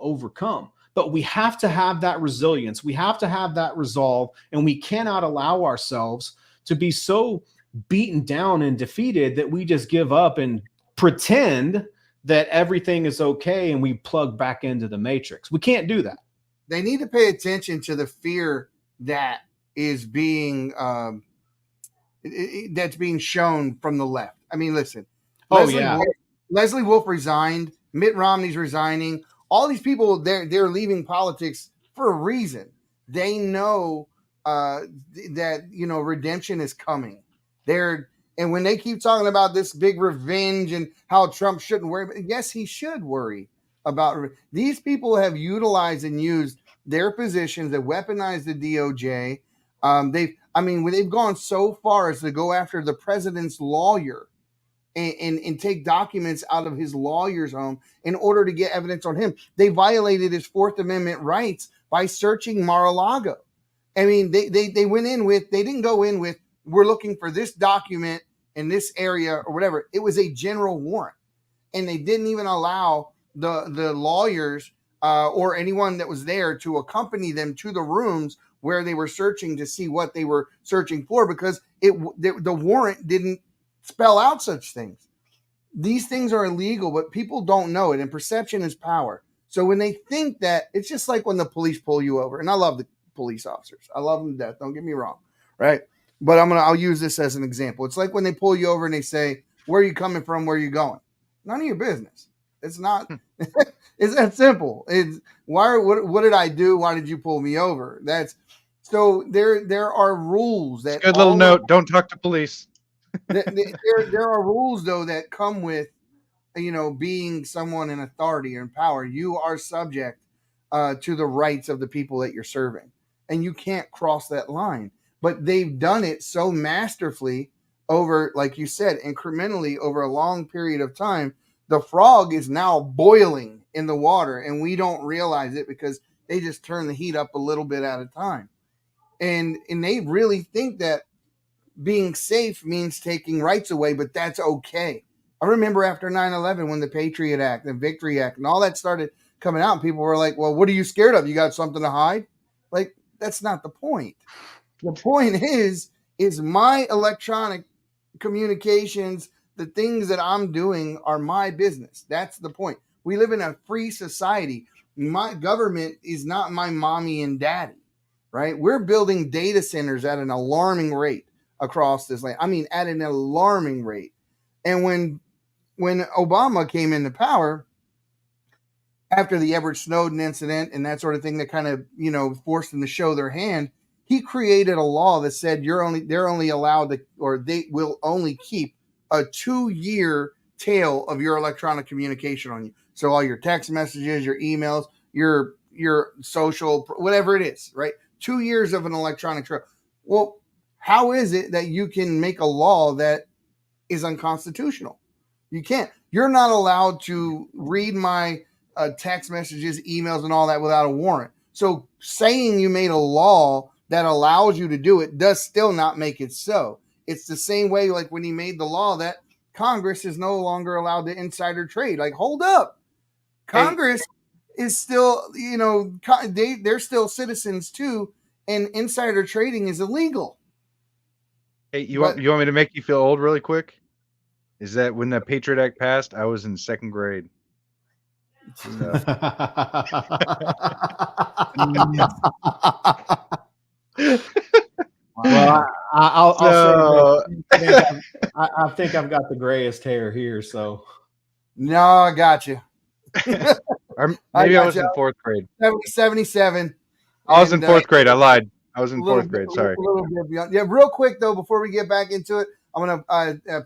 overcome. But we have to have that resilience. We have to have that resolve, and we cannot allow ourselves to be so beaten down and defeated that we just give up and pretend that everything is okay and we plug back into the matrix. We can't do that. They need to pay attention to the fear that is being that's being shown from the left. I mean, listen. Leslie Wolf resigned. Mitt Romney's resigning. All these people, they're leaving politics for a reason. They know that redemption is coming. And when they keep talking about this big revenge and how Trump shouldn't worry, but yes, he should worry about. These people have utilized and used their positions that weaponize the DOJ. They've gone so far as to go after the president's lawyer and take documents out of his lawyer's home in order to get evidence on him. They violated his Fourth Amendment rights by searching Mar-a-Lago. I mean, they didn't go in with, we're looking for this document in this area or whatever. It was a general warrant. And they didn't even allow the lawyers or anyone that was there to accompany them to the rooms where they were searching to see what they were searching for, because the warrant didn't spell out such things. These things are illegal, but people don't know it, and perception is power. So when they think that, it's just like when the police pull you over, and I love the police officers. I love them to death. Don't get me wrong, right? But I'll use this as an example. It's like when they pull you over and they say, "Where are you coming from? Where are you going?" None of your business. It's not. It's that simple. It's what did I do? Why did you pull me over? So there are rules that. Good little note. Don't talk to police. There are rules though that come with, being someone in authority or in power. You are subject to the rights of the people that you're serving, and you can't cross that line. But they've done it so masterfully over, like you said, incrementally over a long period of time. The frog is now boiling in the water, and we don't realize it because they just turn the heat up a little bit at a time. And they really think that being safe means taking rights away, but that's okay. I remember after 9/11 when the Patriot Act, the Victory Act, and all that started coming out, and people were like, well, what are you scared of? You got something to hide? Like, that's not the point. The point is my electronic communications, the things that I'm doing are my business. That's the point. We live in a free society. My government is not my mommy and daddy, right? We're building data centers at an alarming rate across this land. I mean, at an alarming rate. And when Obama came into power, after the Edward Snowden incident and that sort of thing that kind of, forced them to show their hand, he created a law that said they're only allowed to, or they will only keep a 2-year tail of your electronic communication on you. So all your text messages, your emails, your social, whatever it is, right? 2 years of an electronic trail. Well, how is it that you can make a law that is unconstitutional? You can't. You're not allowed to read my text messages, emails, and all that without a warrant. So saying you made a law that allows you to do it does still not make it so. It's the same way like when he made the law that Congress is no longer allowed to insider trade. Like, hold up. Congress is still, they're still citizens too, and insider trading is illegal. Hey, you want me to make you feel old really quick? Is that when the Patriot Act passed, I was in 2nd grade. Well, I'll say I think I've got the grayest hair here. So no, I got you. Or maybe I was in 4th grade. 77. I was in 4th grade. I lied. I was in 4th grade. Sorry. A little bit beyond. Yeah, real quick though, before we get back into it, I'm gonna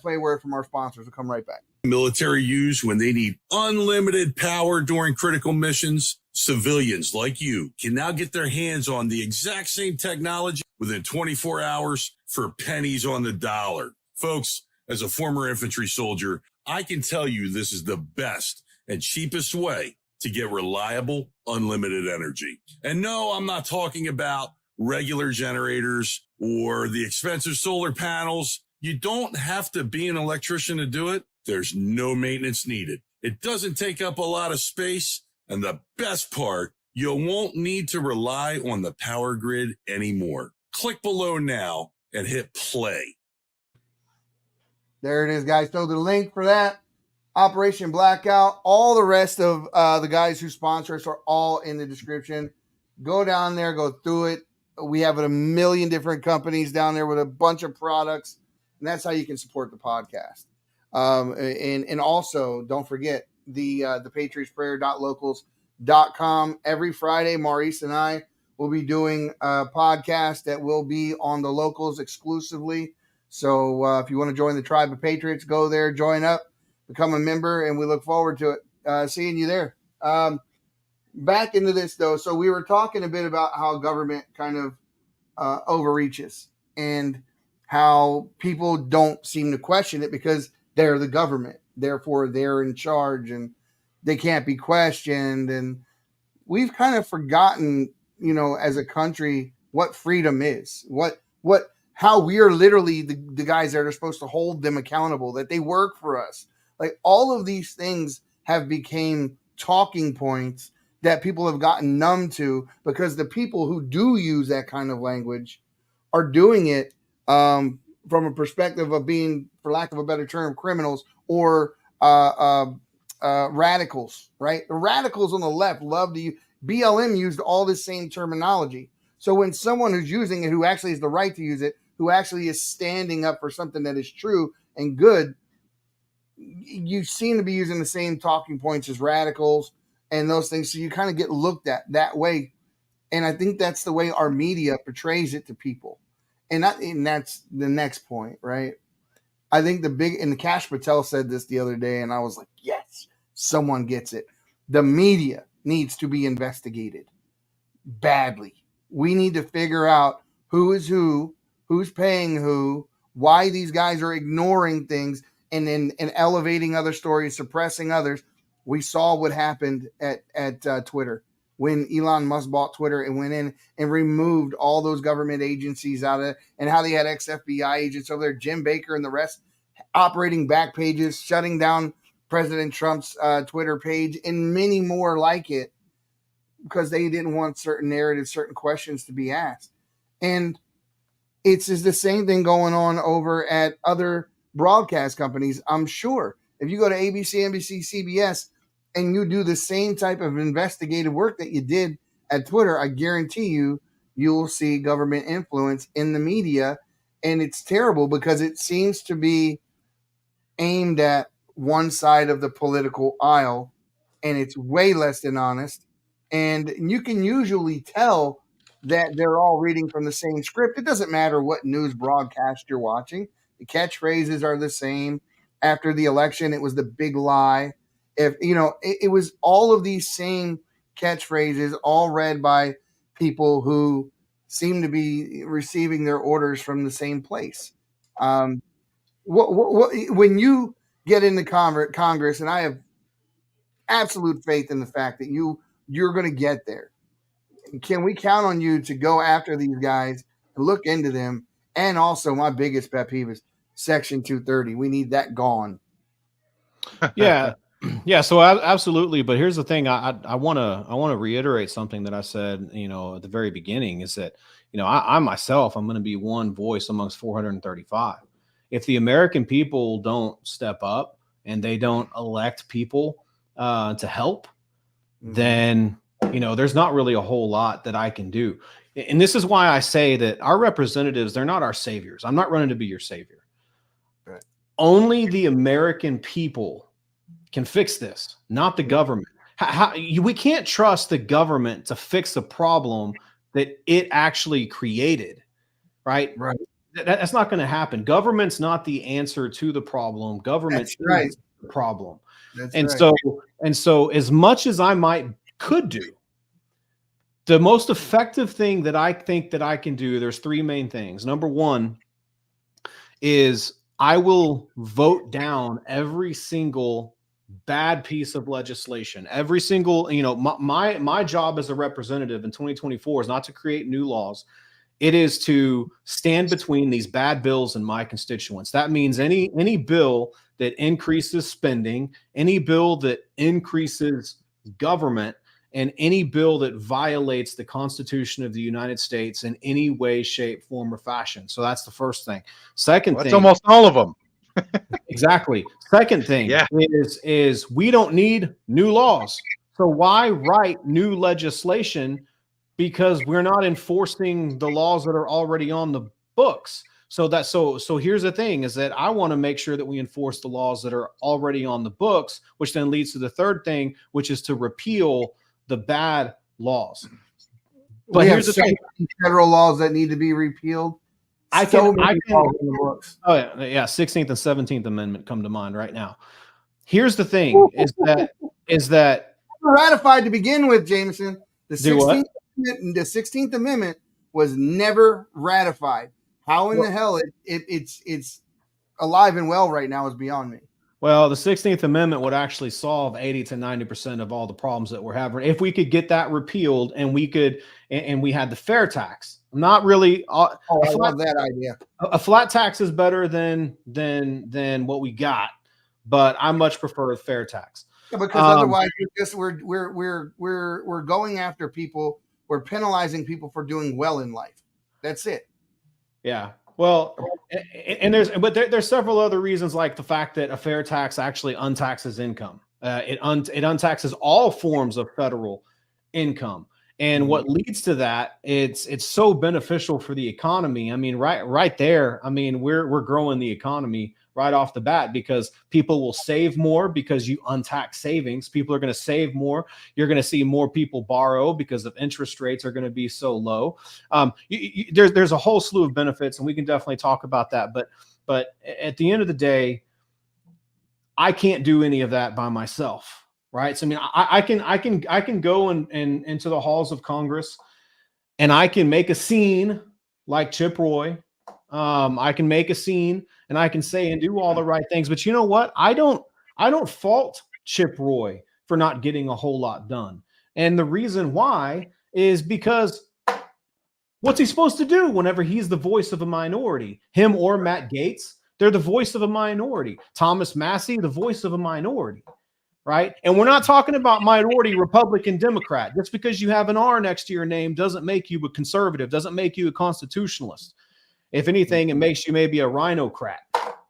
play a word from our sponsors. We'll come right back. Military use when they need unlimited power during critical missions. Civilians like you can now get their hands on the exact same technology within 24 hours for pennies on the dollar. Folks, as a former infantry soldier, I can tell you this is the best and cheapest way to get reliable, unlimited energy. And no, I'm not talking about regular generators or the expensive solar panels. You don't have to be an electrician to do it. There's no maintenance needed. It doesn't take up a lot of space. And the best part, you won't need to rely on the power grid anymore. Click below now and hit play. There it is, guys. So the link for that, Operation Blackout, all the rest of the guys who sponsor us are all in the description. Go down there, go through it. We have a million different companies down there with a bunch of products, and that's how you can support the podcast. And also, don't forget the Patriots Prayer.locals.com. Every Friday, Maurice and I will be doing a podcast that will be on the locals exclusively. So if you want to join the tribe of Patriots, go there, join up, become a member, and we look forward to it. Seeing you there. Back into this, though. So we were talking a bit about how government kind of overreaches and how people don't seem to question it because they're the government. Therefore, they're in charge and they can't be questioned. And we've kind of forgotten, as a country, what freedom is, how we are literally the guys that are supposed to hold them accountable, that they work for us. Like, all of these things have become talking points that people have gotten numb to because the people who do use that kind of language are doing it from a perspective of being, for lack of a better term, criminals or radicals, right? The radicals on the left love to use, BLM used all this same terminology. So when someone who's using it, who actually has the right to use it, who actually is standing up for something that is true and good, you seem to be using the same talking points as radicals and those things. So you kind of get looked at that way. And I think that's the way our media portrays it to people. And that's the next point, right? I think and Kash Patel said this the other day, and I was like, yes, someone gets it. The media needs to be investigated badly. We need to figure out who is who, who's paying who, why these guys are ignoring things and elevating other stories, suppressing others. We saw what happened at Twitter. when Elon Musk bought Twitter and went in and removed all those government agencies out of it, and how they had ex-FBI agents over there, Jim Baker and the rest, operating back pages, shutting down President Trump's Twitter page, and many more like it, because they didn't want certain narratives, certain questions to be asked. And it's the same thing going on over at other broadcast companies, I'm sure. If you go to ABC, NBC, CBS, and you do the same type of investigative work that you did at Twitter, I guarantee you'll see government influence in the media. And it's terrible because it seems to be aimed at one side of the political aisle, and it's way less than honest. And you can usually tell that they're all reading from the same script. It doesn't matter what news broadcast you're watching. The catchphrases are the same. After the election, it was the big lie. It was all of these same catchphrases, all read by people who seem to be receiving their orders from the same place. When you get into Congress, and I have absolute faith in the fact that you're going to get there. Can we count on you to go after these guys and look into them? And also, my biggest pet peeve is Section 230. We need that gone. Yeah. Yeah. So absolutely. But here's the thing. I want to reiterate something that I said, at the very beginning, is that, I myself, I'm going to be one voice amongst 435. If the American people don't step up and they don't elect people to help, then, there's not really a whole lot that I can do. And this is why I say that our representatives, they're not our saviors. I'm not running to be your savior. Right. Only the American people can fix this, not the government. We can't trust the government to fix a problem that it actually created, right? Right. That's not going to happen. Government's not the answer to the problem. Government is the problem. So as much as I could do, the most effective thing that I think that I can do, there's three main things. Number one is I will vote down every single bad piece of legislation. Every single, my job as a representative in 2024 is not to create new laws. It is to stand between these bad bills and my constituents. That means any bill that increases spending, any bill that increases government, and any bill that violates the Constitution of the United States in any way, shape, form, or fashion. So that's the first thing. Second thing. That's almost all of them. Exactly. Second thing is we don't need new laws. So why write new legislation? Because we're not enforcing the laws that are already on the books. So here's the thing, is that I want to make sure that we enforce the laws that are already on the books, which then leads to the third thing, which is to repeal the bad laws. But here's the thing: federal laws that need to be repealed. I can. Oh yeah, 16th and 17th Amendment come to mind right now. Here's the thing: is that ratified to begin with, Jameson. The 16th Amendment was never ratified. How in the hell it's alive and well right now is beyond me. Well, the 16th Amendment would actually solve 80 to 90% of all the problems that we're having if we could get that repealed, and we had the fair tax. Not really. I love that idea. A flat tax is better than what we got, but I much prefer a fair tax. Yeah, because otherwise, we're going after people. We're penalizing people for doing well in life. That's it. Yeah. Well, and there's several other reasons, like the fact that a fair tax actually untaxes income. It untaxes all forms of federal income. And what leads to that, it's so beneficial for the economy. I mean, right there, I mean, we're growing the economy right off the bat, because people will save more because you untax savings. People are going to save more. You're going to see more people borrow because of interest rates are going to be so low. There's a whole slew of benefits, and we can definitely talk about that. But at the end of the day, I can't do any of that by myself. Right. So, I mean, I can go into the halls of Congress, and I can make a scene like Chip Roy. I can make a scene, and I can say and do all the right things. But you know what? I don't fault Chip Roy for not getting a whole lot done. And the reason why is because what's he supposed to do whenever he's the voice of a minority? Him or Matt Gaetz, they're the voice of a minority. Thomas Massey, the voice of a minority, right? And we're not talking about minority Republican Democrat. Just because you have an R next to your name doesn't make you a conservative, doesn't make you a constitutionalist. If anything, it makes you maybe a rhinocrat,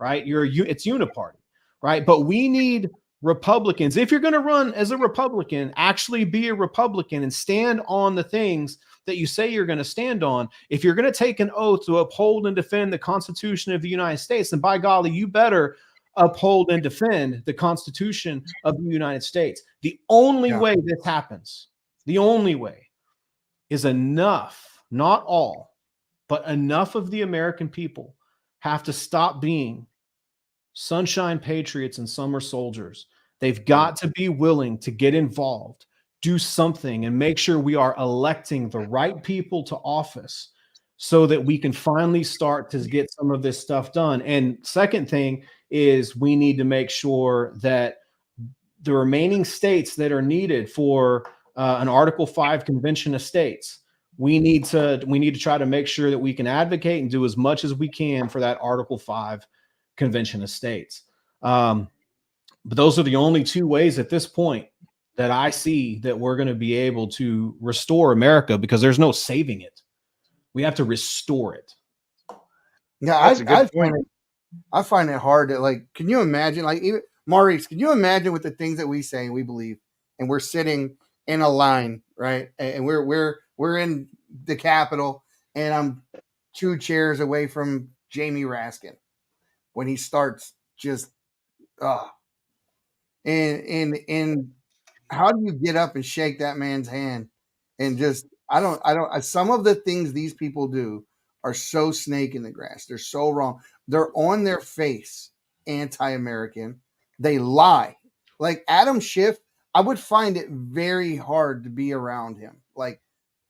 right? It's uniparty, right? But we need Republicans. If you're going to run as a Republican, actually be a Republican and stand on the things that you say you're going to stand on. If you're going to take an oath to uphold and defend the Constitution of the United States, then by golly, you better uphold and defend the Constitution of the United States. The only way this happens, the only way, is enough, not all, but enough of the American people have to stop being sunshine patriots and summer soldiers. They've got to be willing to get involved, do something, and make sure we are electing the right people to office so that we can finally start to get some of this stuff done. And second thing is we need to make sure that the remaining states that are needed for an Article 5 convention of states, we need to try to make sure that we can advocate and do as much as we can for that Article 5 convention of states. But those are the only two ways at this point that I see that we're going to be able to restore America, because there's no saving it. We have to restore it. Yeah, I find it hard to, like, can you imagine, like, even Maurice, can you imagine with the things that we say and we believe, and we're sitting in a line, right? And we're in the Capitol, and I'm 2 chairs away from Jamie Raskin when he starts just and how do you get up and shake that man's hand and just I don't some of the things these people do are so snake in the grass. They're so wrong. They're on their face anti-American. They lie. Like Adam Schiff, I would find it very hard to be around him, like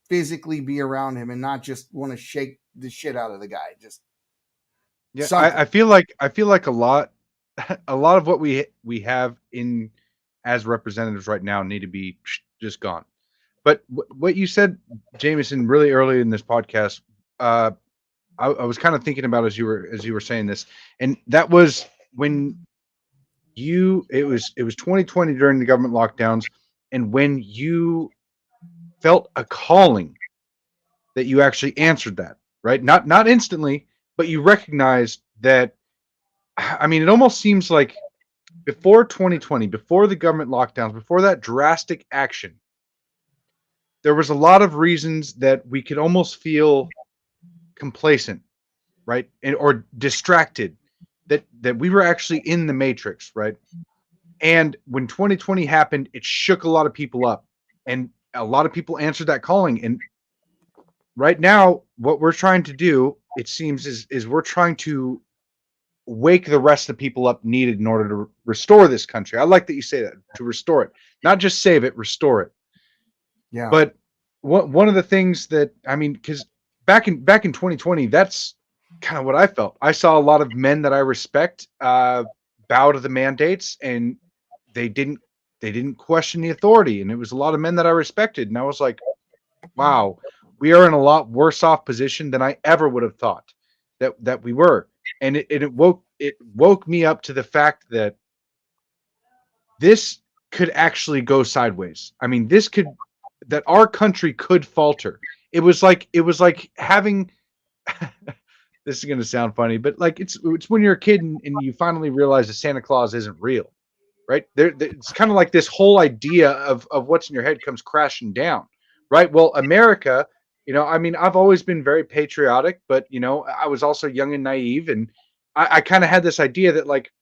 physically be around him and not just want to shake the shit out of the guy. Just I feel like a lot of what we have in as representatives right now need to be just gone. But what you said, Jameson, really early in this podcast, I was kind of thinking about as you were saying this, and that was when it was 2020 during the government lockdowns, and when you felt a calling that you actually answered that, right? Not instantly, but you recognized that. I mean, it almost seems like before 2020, before the government lockdowns, before that drastic action, there was a lot of reasons that we could almost feel complacent, right? Or distracted, that we were actually in the matrix, right? And when 2020 happened, it shook a lot of people up, and a lot of people answered that calling. And right now, what we're trying to do, it seems, is we're trying to wake the rest of the people up needed in order to restore this country. I like that you say that, to restore it, not just save it, restore it. Yeah. But one of the things that, I mean, because back in 2020, that's kind of what I felt. I saw a lot of men that I respect bow to the mandates, and they didn't question the authority. And it was a lot of men that I respected, and I was like, wow, we are in a lot worse off position than I ever would have thought that we were. And it woke me up to the fact that this could actually go sideways. I mean, that our country could falter. It was like having this is going to sound funny, but like it's when you're a kid and you finally realize that Santa Claus isn't real, right? It's kind of like this whole idea of what's in your head comes crashing down, right? Well, America, I mean, I've always been very patriotic, but I was also young and naive, and I kind of had this idea that like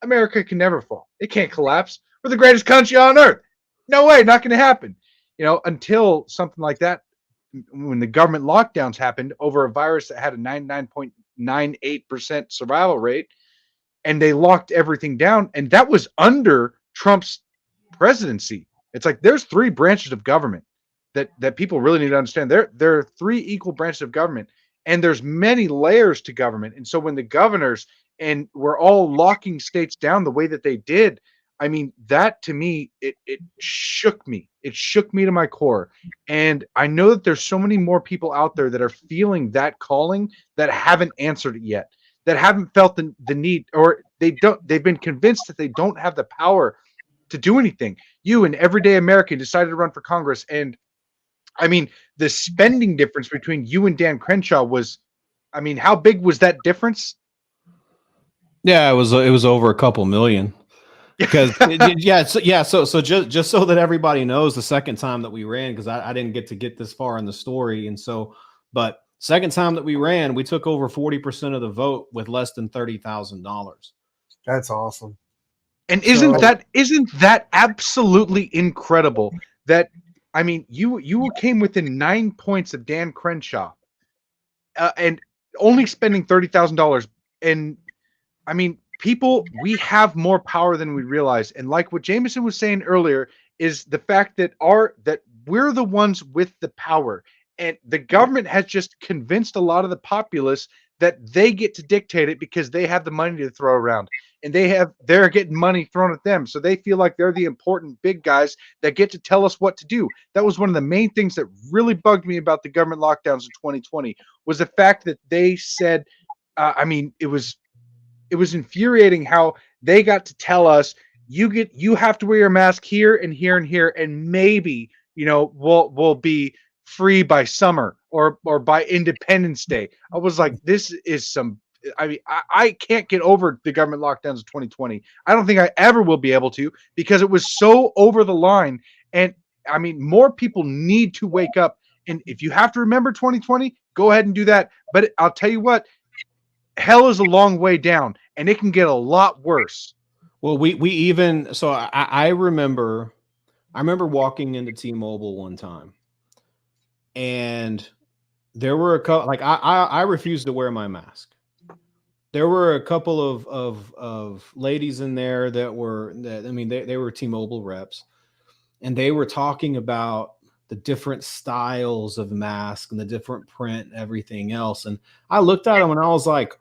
America can never fall. It can't collapse. We're the greatest country on earth. No way, not going to happen. Until something like that, when the government lockdowns happened over a virus that had a 99.98% survival rate, and they locked everything down, and that was under Trump's presidency. It's like there's 3 branches of government that people really need to understand. There are 3 equal branches of government, and there's many layers to government. And so when the governors and we're all locking states down the way that they did, I mean, that to me, it shook me. It shook me to my core. And I know that there's so many more people out there that are feeling that calling that haven't answered it yet, that haven't felt the need, or they've been convinced that they don't have the power to do anything. You, an everyday American, decided to run for Congress. And I mean, the spending difference between you and Dan Crenshaw was, I mean, how big was that difference? Yeah, it was over a couple million. Because so just so that everybody knows, the second time that we ran, because I didn't get this far in the story, and so, but second time that we ran, we took over 40% of the vote with less than $30,000. That's awesome. And isn't that absolutely incredible? That, I mean, you came within 9 points of Dan Crenshaw, and only spending $30,000. And I mean, people, we have more power than we realize. And like what Jameson was saying earlier, is the fact that we're the ones with the power, and the government has just convinced a lot of the populace that they get to dictate it because they have the money to throw around, and they're getting money thrown at them. So they feel like they're the important big guys that get to tell us what to do. That was one of the main things that really bugged me about the government lockdowns in 2020, was the fact that they said, I mean, it was infuriating how they got to tell us, you have to wear your mask here and here and here, and maybe, you know, we'll be free by summer or by Independence Day. I was like, this is some, I mean, I can't get over the government lockdowns of 2020. I don't think I ever will be able to, because it was so over the line. And I mean, more people need to wake up. And if you have to remember 2020, go ahead and do that. But I'll tell you what, hell is a long way down, and it can get a lot worse. Well, we even, so I remember walking into T-Mobile one time, and there were a couple, like I refused to wear my mask. There were a couple of ladies in there that they were T-Mobile reps, and they were talking about the different styles of mask and the different print and everything else. And I looked at them and I was like,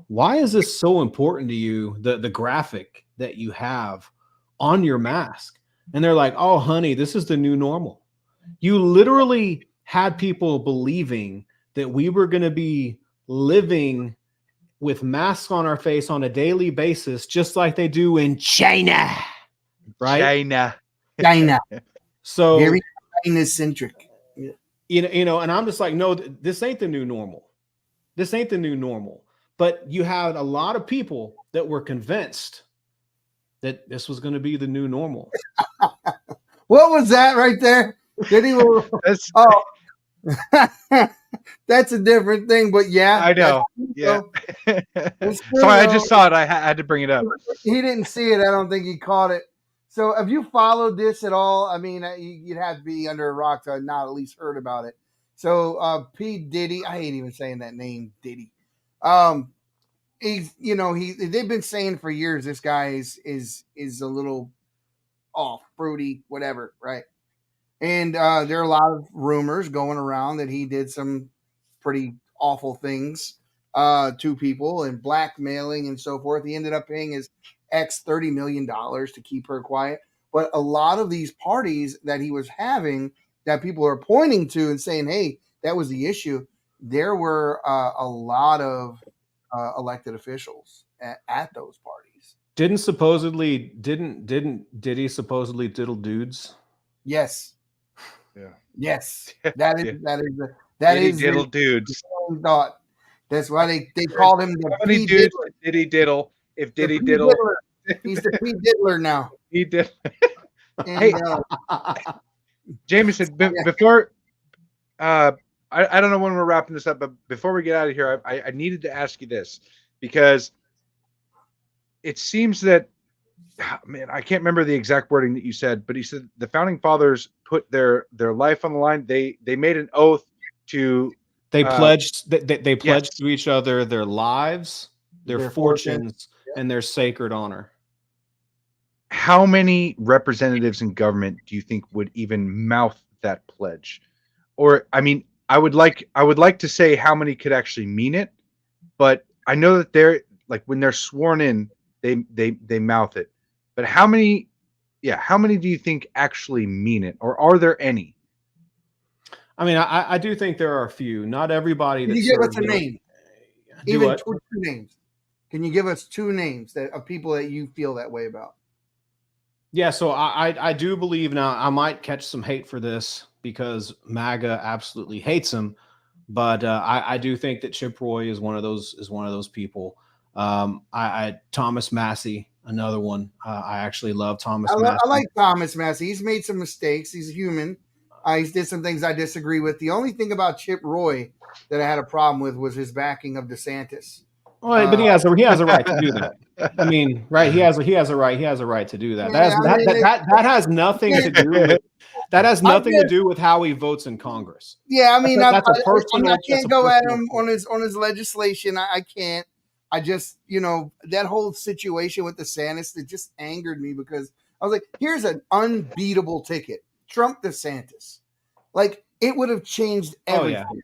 why is this so important to you? The graphic that you have on your mask. And they're like, oh, honey, this is the new normal. You literally had people believing that we were going to be living with masks on our face on a daily basis, just like they do in China, right? China. So very China-centric. You know, and I'm just like, no, this ain't the new normal. This ain't the new normal. But you had a lot of people that were convinced that this was going to be the new normal. What was that right there? Did he? That's a different thing. But yeah, I know. Yeah. Sorry, I just saw it. I had to bring it up. He didn't see it. I don't think he caught it. So, have you followed this at all? I mean, you'd have to be under a rock to not at least heard about it. So, P. Diddy, I hate even saying that name, Diddy. He's, you know, they've been saying for years this guy is a little off, fruity, whatever, right? And there are a lot of rumors going around that he did some pretty awful things to people and blackmailing and so forth. He ended up paying his ex $30 million to keep her quiet. But a lot of these parties that he was having that people are pointing to and saying, hey, that was the issue. There were a lot of elected officials at those parties. Did he supposedly diddle dudes? Yes. Yeah. Yes. That is diddle dudes. Thought. That's why they called him the P dudes did he diddle? If Diddy diddle, he's the P diddler now. He did. And, hey, Jameson, before I don't know when we're wrapping this up, but before we get out of here, I needed to ask you this, because it seems that, man, I can't remember the exact wording that you said, but he said the founding fathers put their life on the line. They made an oath to. They pledged. They pledged to each other their lives, their fortunes, and their sacred honor. How many representatives in government do you think would even mouth that pledge? Or, I mean, I would like to say how many could actually mean it, but I know that they're like, when they're sworn in, they mouth it. but how many do you think actually mean it, or are there any? I mean, I do think there are a few. Not everybody. Can you give us a name? Even two names. Can you give us two names of people that you feel that way about? Yeah, so I do believe now. I might catch some hate for this because MAGA absolutely hates him, but I do think that Chip Roy is one of those people. Thomas Massey, another one. I actually love Thomas Massey. I like Thomas Massey. He's made some mistakes. He's human. He did some things I disagree with. The only thing about Chip Roy that I had a problem with was his backing of DeSantis. Well, but he has a right to do that. I mean, right? He has a right to do that. That has nothing to do with to do with how he votes in Congress. Yeah, I mean, I can't go at him on his legislation. I can't. I just, that whole situation with DeSantis, it just angered me because I was like, here's an unbeatable ticket, Trump DeSantis. Like, it would have changed everything. Oh,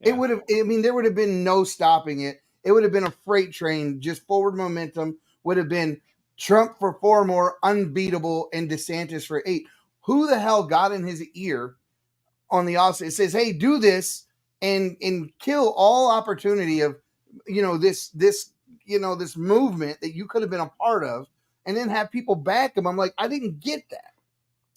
yeah. It would have. I mean, there would have been no stopping it. It would have been a freight train, just forward momentum. Would have been Trump for 4 more, unbeatable, and DeSantis for 8. Who the hell got in his ear on the opposite? It says, hey, do this and kill all opportunity of, this movement that you could have been a part of, and then have people back him. I'm like, I didn't get that.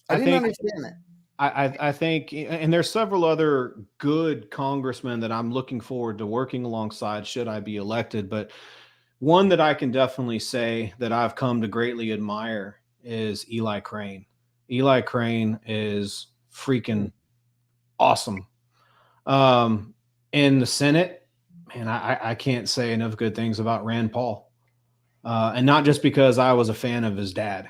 I didn't understand that. I think, and there's several other good congressmen that I'm looking forward to working alongside should I be elected. But one that I can definitely say that I've come to greatly admire is Eli Crane. Eli Crane is freaking awesome. In the Senate, man, I can't say enough good things about Rand Paul. And not just because I was a fan of his dad.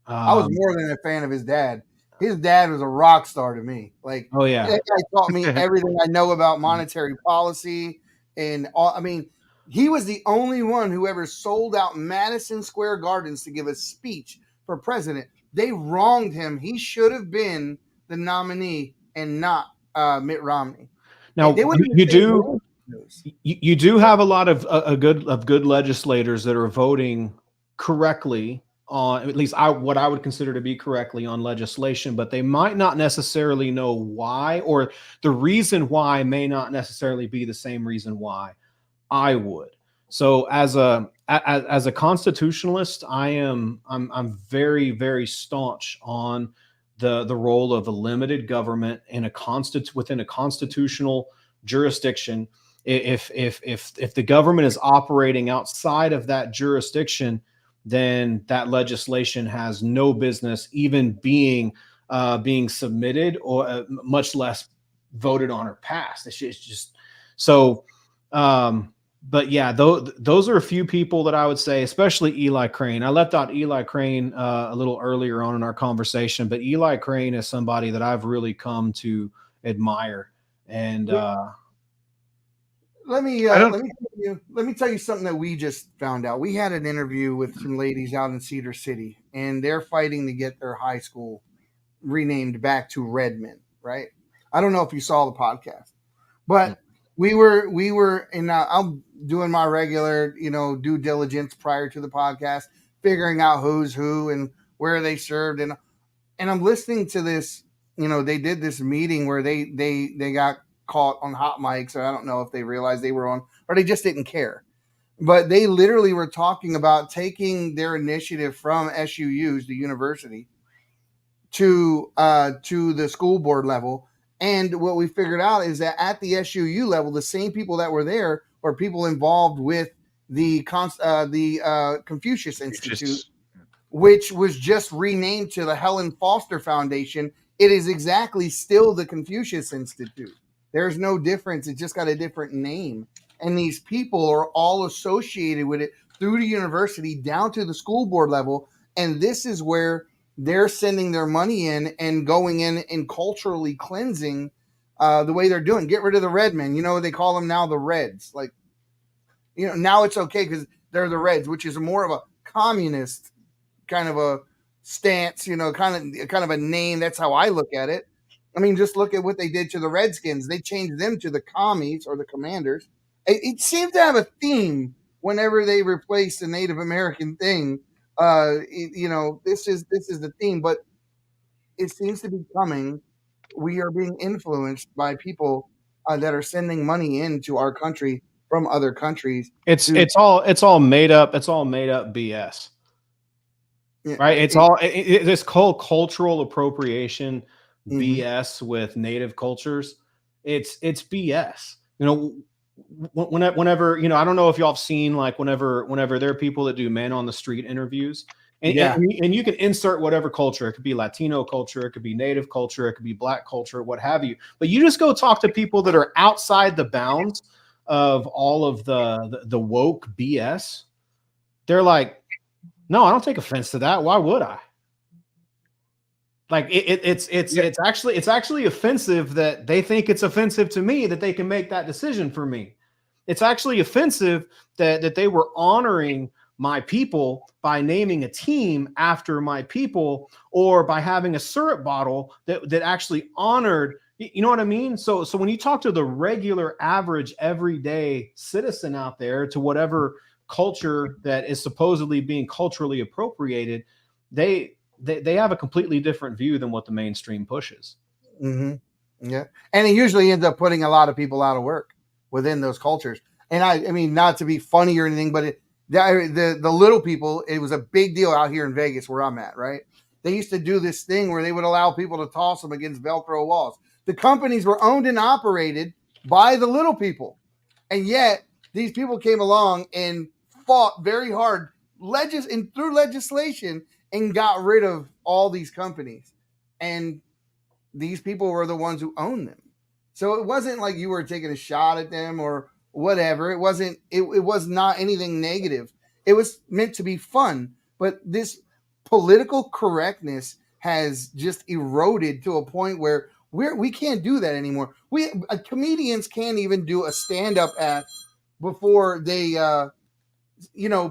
I was more than a fan of his dad. His dad was a rock star to me. Like, oh yeah, that guy taught me everything I know about monetary policy and all. I mean, he was the only one who ever sold out Madison Square Gardens to give a speech for president. They wronged him. He should have been the nominee and not Mitt Romney. Now you do have a lot of good legislators that are voting correctly on, at least what I would consider to be correctly on legislation, but they might not necessarily know why, or the reason why may not necessarily be the same reason why I would. So as a constitutionalist, I'm very, very staunch on the role of a limited government in within a constitutional jurisdiction. If the government is operating outside of that jurisdiction, then that legislation has no business even being submitted, or much less voted on or passed. It's just so. But yeah, those are a few people that I would say, especially Eli Crane. I left out Eli Crane a little earlier on in our conversation, but Eli Crane is somebody that I've really come to admire. And let me tell you something that we just found out. We had an interview with some ladies out in Cedar City, and they're fighting to get their high school renamed back to Redmond, right? I don't know if you saw the podcast, but we were in, I'm doing my regular, due diligence prior to the podcast, figuring out who's who and where they served. And I'm listening to this, they did this meeting where they got caught on hot mics, or I don't know if they realized they were on, or they just didn't care. But they literally were talking about taking their initiative from SUUs, the university, to the school board level. And what we figured out is that at the SUU level, the same people that were there were people involved with the Confucius Institute, which was just renamed to the Helen Foster Foundation. It is exactly still the Confucius Institute. There's no difference. It just got a different name. And these people are all associated with it through the university down to the school board level. And this is where they're sending their money in and going in and culturally cleansing the way they're doing. Get rid of the red men. They call them now the Reds. Like, now it's okay because they're the Reds, which is more of a communist kind of a stance, kind of a name. That's how I look at it. I mean, just look at what they did to the Redskins. They changed them to the commies or the commanders. It seemed to have a theme whenever they replaced the Native American thing This is the theme, but it seems to be coming. We are being influenced by people that are sending money into our country from other countries. It's all made up. It's all made up BS. Right? It's all this whole cultural appropriation BS with native cultures. It's BS. Whenever I don't know if y'all have seen, like, whenever there are people that do men on the street interviews, and you can insert whatever culture. It could be Latino culture, it could be native culture, it could be black culture, what have you. But you just go talk to people that are outside the bounds of all of the woke BS. They're like, no, I don't take offense to that. Why would I? Like, it's actually offensive that they think it's offensive to me that they can make that decision for me. It's actually offensive that they were honoring my people by naming a team after my people, or by having a syrup bottle that actually honored. You know what I mean? So when you talk to the regular, average, everyday citizen out there, to whatever culture that is supposedly being culturally appropriated, they have a completely different view than what the mainstream pushes. Mm-hmm. Yeah, and it usually ends up putting a lot of people out of work within those cultures. And I mean, not to be funny or anything, but the little people, it was a big deal out here in Vegas where I'm at, right? They used to do this thing where they would allow people to toss them against Velcro walls. The companies were owned and operated by the little people. And yet these people came along and fought very hard through legislation and got rid of all these companies. And these people were the ones who owned them. So it wasn't like you were taking a shot at them or whatever. It was not anything negative. It was meant to be fun. But this political correctness has just eroded to a point where we can't do that anymore. Comedians can't even do a stand-up act before they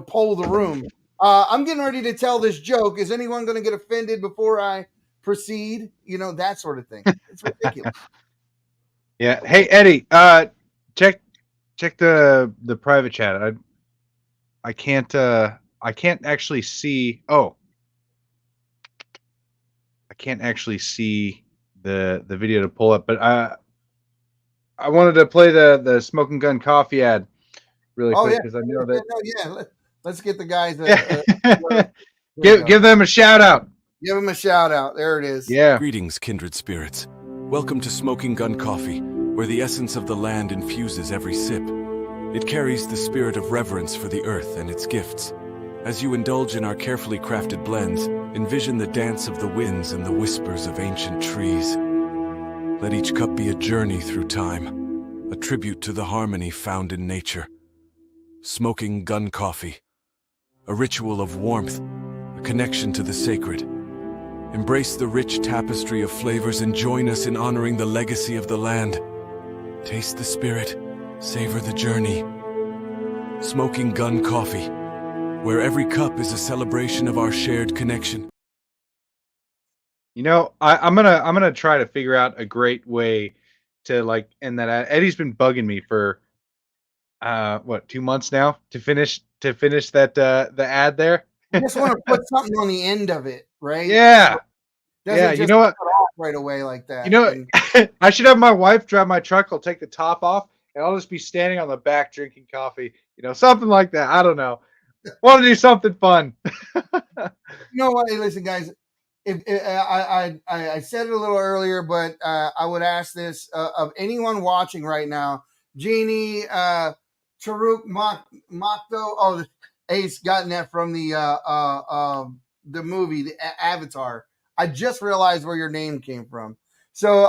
poll the room. I'm getting ready to tell this joke. Is anyone going to get offended before I proceed? That sort of thing. It's ridiculous. Yeah. Hey, Eddie, check the private chat. I can't actually see. Oh, I can't actually see the video to pull up, but I wanted to play the Smoking Gun Coffee ad really quick, because I know that. Let's get the guys. Give them a shout out. Give them a shout out. There it is. Yeah. Greetings, kindred spirits. Welcome to Smoking Gun Coffee, where the essence of the land infuses every sip. It carries the spirit of reverence for the earth and its gifts. As you indulge in our carefully crafted blends, envision the dance of the winds and the whispers of ancient trees. Let each cup be a journey through time, a tribute to the harmony found in nature. Smoking Gun Coffee, a ritual of warmth, a connection to the sacred. Embrace the rich tapestry of flavors and join us in honoring the legacy of the land. Taste the spirit, savor the journey. Smoking Gun Coffee, where every cup is a celebration of our shared connection. I'm gonna try to figure out a great way to end that ad. Eddie's been bugging me for 2 months now to finish that the ad there. I just want to put something on the end of it, right? Yeah. Doesn't You know what? cut off right away like that. I should have my wife drive my truck. I'll take the top off, and I'll just be standing on the back drinking coffee. Something like that. I don't know. Want to do something fun. You know what? Hey, listen, guys. I said it a little earlier, but I would ask this of anyone watching right now. Jeannie, Taruk, Makto. Oh, Ace gotten that from the movie, the Avatar. I just realized where your name came from. So,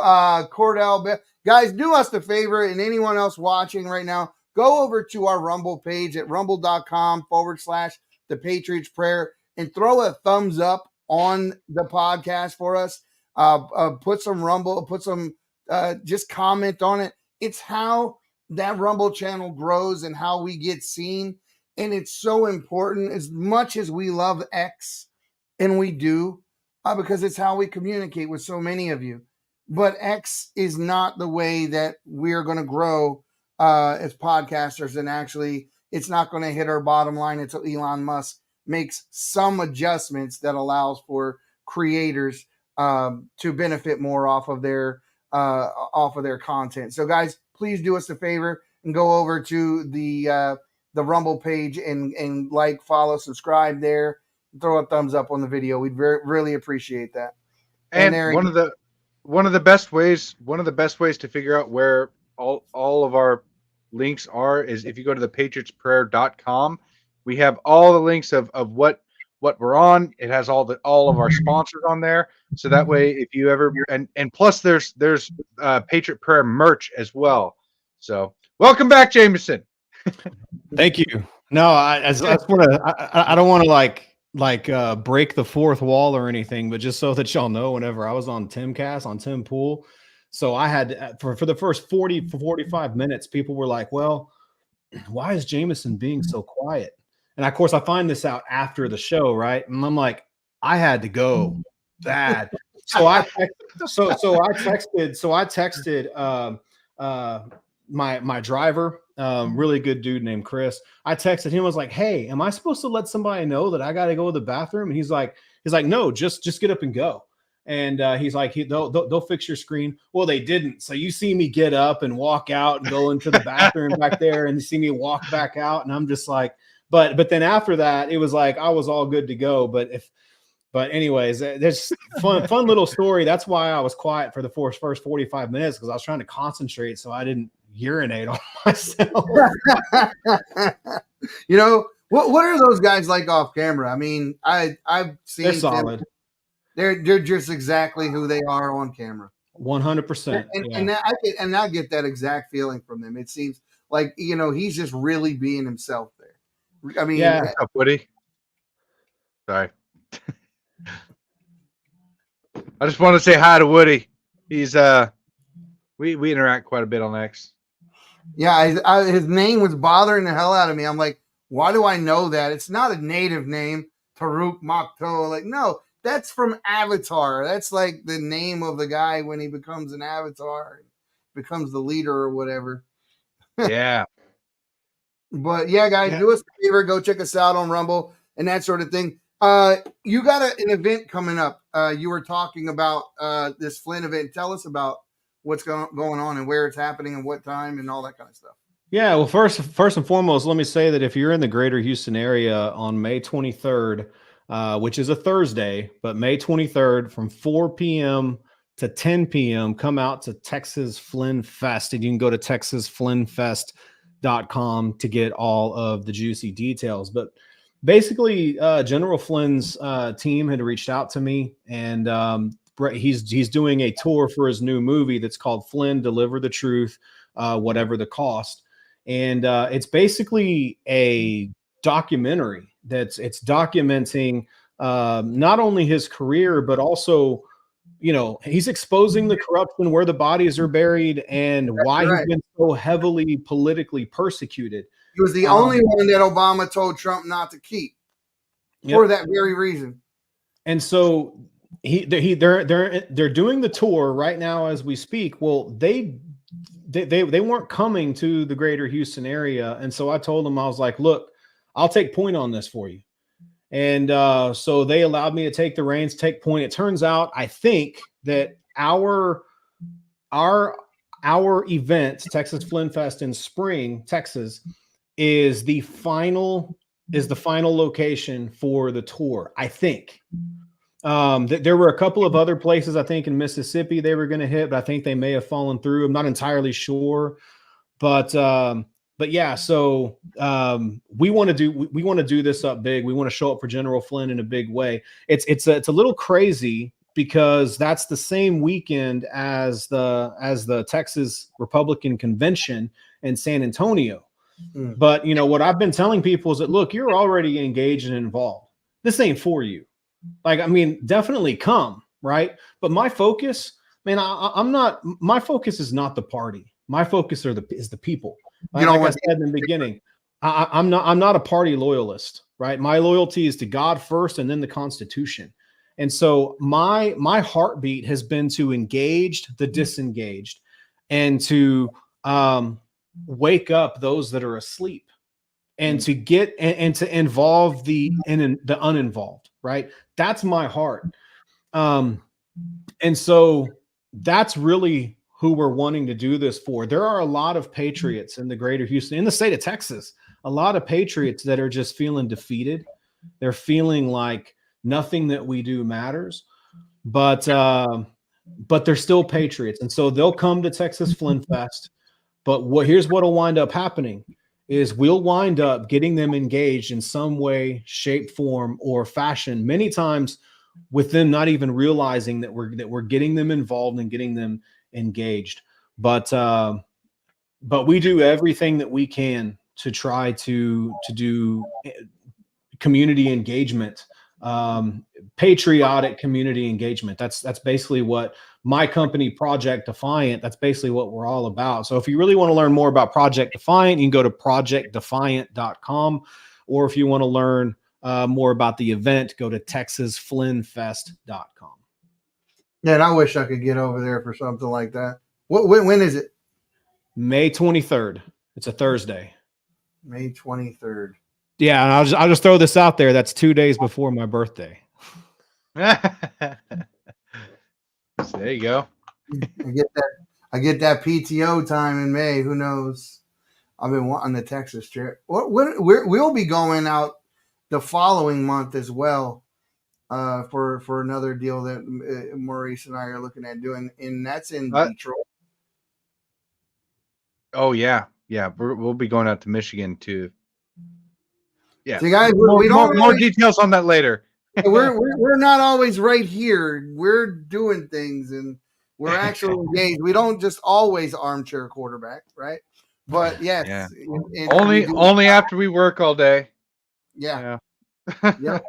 Cordell, guys, do us the favor, and anyone else watching right now, go over to our Rumble page at rumble.com/the Patriots Prayer and throw a thumbs up on the podcast for us. Put some Rumble, just comment on it. It's how that Rumble channel grows and how we get seen. And it's so important, as much as we love X, and we do, because it's how we communicate with so many of you. But X is not the way that we're going to grow as podcasters. And actually, it's not going to hit our bottom line until Elon Musk makes some adjustments that allows for creators to benefit more off of their content. So guys, please do us a favor and go over to the Rumble page and like, follow, subscribe there, throw a thumbs up on the video. We'd really appreciate that. And one of the best ways to figure out where all of our links are is if you go to the patriotsprayer.com. We have all the links of what we're on. It has all of our sponsors on there. So that way, if you ever and plus there's Patriot Prayer merch as well. So welcome back, Jameson. Thank you. No, I don't want to break the fourth wall or anything, but just so that y'all know, whenever I was on Timcast on Tim Pool, so I had for the first 45 minutes, people were like, well, why is Jameson being so quiet? And of course, I find this out after the show, right? And I'm like, I had to go bad. So I texted my driver, really good dude named Chris. I texted him, I was like, hey, am I supposed to let somebody know that I got to go to the bathroom? And he's like, no, just get up and go. And he's like, they'll fix your screen. Well, they didn't. So you see me get up and walk out and go into the bathroom back there, and you see me walk back out, and I'm just like, but then after that, it was like I was all good to go. But anyways, there's fun little story. That's why I was quiet for the first 45 minutes, because I was trying to concentrate so I didn't urinate on myself. You know, what are those guys like off camera? I mean, I've seen they're solid. They're just exactly who they are on camera. 100%. And I get that exact feeling from them. It seems like, you know, he's just really being himself there. I mean, yeah. What's up, Woody? Sorry. I just want to say hi to Woody. He's we interact quite a bit on X. Yeah, his name was bothering the hell out of me. I'm like, why do I know that? It's not a native name, Taruk Makto. Like, no, that's from Avatar. That's like the name of the guy when he becomes an avatar, becomes the leader or whatever. Yeah. But yeah, guys, do us a favor, go check us out on Rumble and that sort of thing. You got an event coming up. You were talking about this Flynn event. Tell us about what's going on and where it's happening and what time and all that kind of stuff. Yeah, well, first and foremost, let me say that if you're in the greater Houston area on May 23rd, which is a Thursday, but May 23rd from 4 p.m. to 10 p.m., come out to Texas Flynn Fest, and you can go to texasflynnfest.com to get all of the juicy details. But basically, General Flynn's team had reached out to me, and he's doing a tour for his new movie that's called Flynn, Deliver the Truth, Whatever the Cost. And it's basically a documentary it's documenting not only his career, but also, you know, he's exposing the corruption, where the bodies are buried, and why he's been so heavily politically persecuted. He was the only one that Obama told Trump not to keep for that very reason. And so they're doing the tour right now as we speak. Well, they weren't coming to the greater Houston area. And so I told them, I was like, look, I'll take point on this for you. And so they allowed me to take the reins, take point. It turns out, I think that our event, Texas Flynn Fest in Spring, Texas, is the final location for the tour, I think. There were a couple of other places, I think, in Mississippi they were going to hit, but I think they may have fallen through. I'm not entirely sure, but yeah. So we want to do this up big. We want to show up for General Flynn in a big way. It's a little crazy because that's the same weekend as the Texas Republican Convention in San Antonio. But you know what I've been telling people is that, look, you're already engaged and involved. This ain't for you. Like, I mean, definitely come, right? But my focus, man, my focus is not the party. My focus is the people. Like I said in the beginning, I'm not a party loyalist, right? My loyalty is to God first and then the Constitution. And so my heartbeat has been to engage the disengaged and to wake up those that are asleep. and to get and to involve the uninvolved, right? That's my heart. And so that's really who we're wanting to do this for. There are a lot of patriots in the greater Houston, in the state of Texas, a lot of patriots that are just feeling defeated. They're feeling like nothing that we do matters, but they're still patriots. And so they'll come to Texas Flynn Fest. But here's what'll wind up happening is we'll wind up getting them engaged in some way, shape, form, or fashion, many times with them not even realizing that we're getting them involved and getting them engaged. But we do everything that we can to try to do community engagement, patriotic community engagement. That's basically what my company, Project Defiant, that's basically what we're all about. So if you really want to learn more about Project Defiant, you can go to projectdefiant.com, or if you want to learn more about the event, go to texasflynnfest.com. Yeah, and I wish I could get over there for something like that. When is it? May 23rd. It's a Thursday. May 23rd. Yeah, and I'll just throw this out there. That's 2 days before my birthday. So there you go. I get that PTO time in May. Who knows? I've been wanting the Texas trip. We'll be going out the following month as well for another deal that Maurice and I are looking at doing, and that's in Detroit. Oh yeah. We'll be going out to Michigan too. Yeah. So guys, more details on that later. we're not always right here. We're doing things and we're actually engaged. We don't just always armchair quarterback, right? But yes, yeah. Only after we work all day. Yeah. Yeah.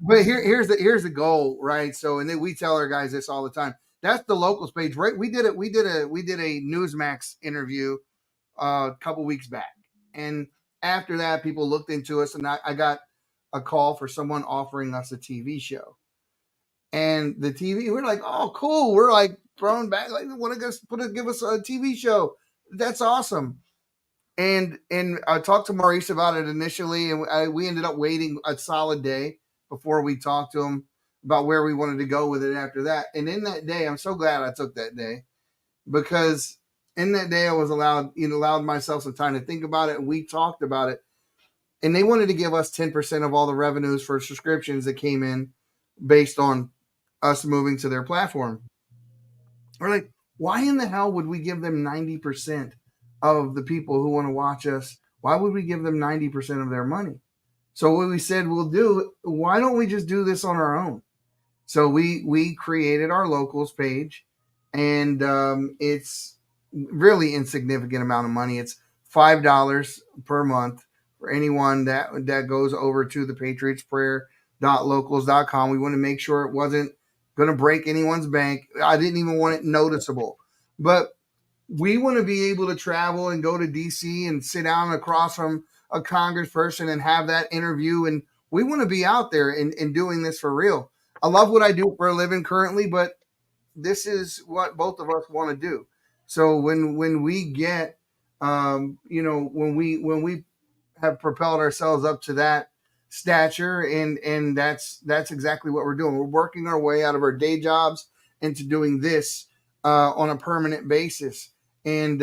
But here's the goal, right? So, and then we tell our guys this all the time. That's the locals page, right? We did a Newsmax interview a couple weeks back, and after that, people looked into us, and I got a call for someone offering us a TV show. And the TV, we're like, oh, cool. We're like thrown back, like, want to give us a TV show. That's awesome. And I talked to Maurice about it initially, and we ended up waiting a solid day before we talked to him about where we wanted to go with it after that. And in that day, I'm so glad I took that day, because in that day I was allowed myself some time to think about it, and we talked about it. And they wanted to give us 10% of all the revenues for subscriptions that came in based on us moving to their platform. We're like, why in the hell would we give them 90% of the people who want to watch us? Why would we give them 90% of their money? So what we said we'll do, why don't we just do this on our own? So we created our locals page, and it's really insignificant amount of money. It's $5 per month for anyone that goes over to the Patriots Prayer.locals.com. We want to make sure it wasn't going to break anyone's bank. I didn't even want it noticeable, but we want to be able to travel and go to DC and sit down across from a congressperson and have that interview. And we want to be out there and doing this for real. I love what I do for a living currently, but this is what both of us want to do. So when we get, when we have propelled ourselves up to that stature, and that's exactly what we're doing. We're working our way out of our day jobs into doing this on a permanent basis. And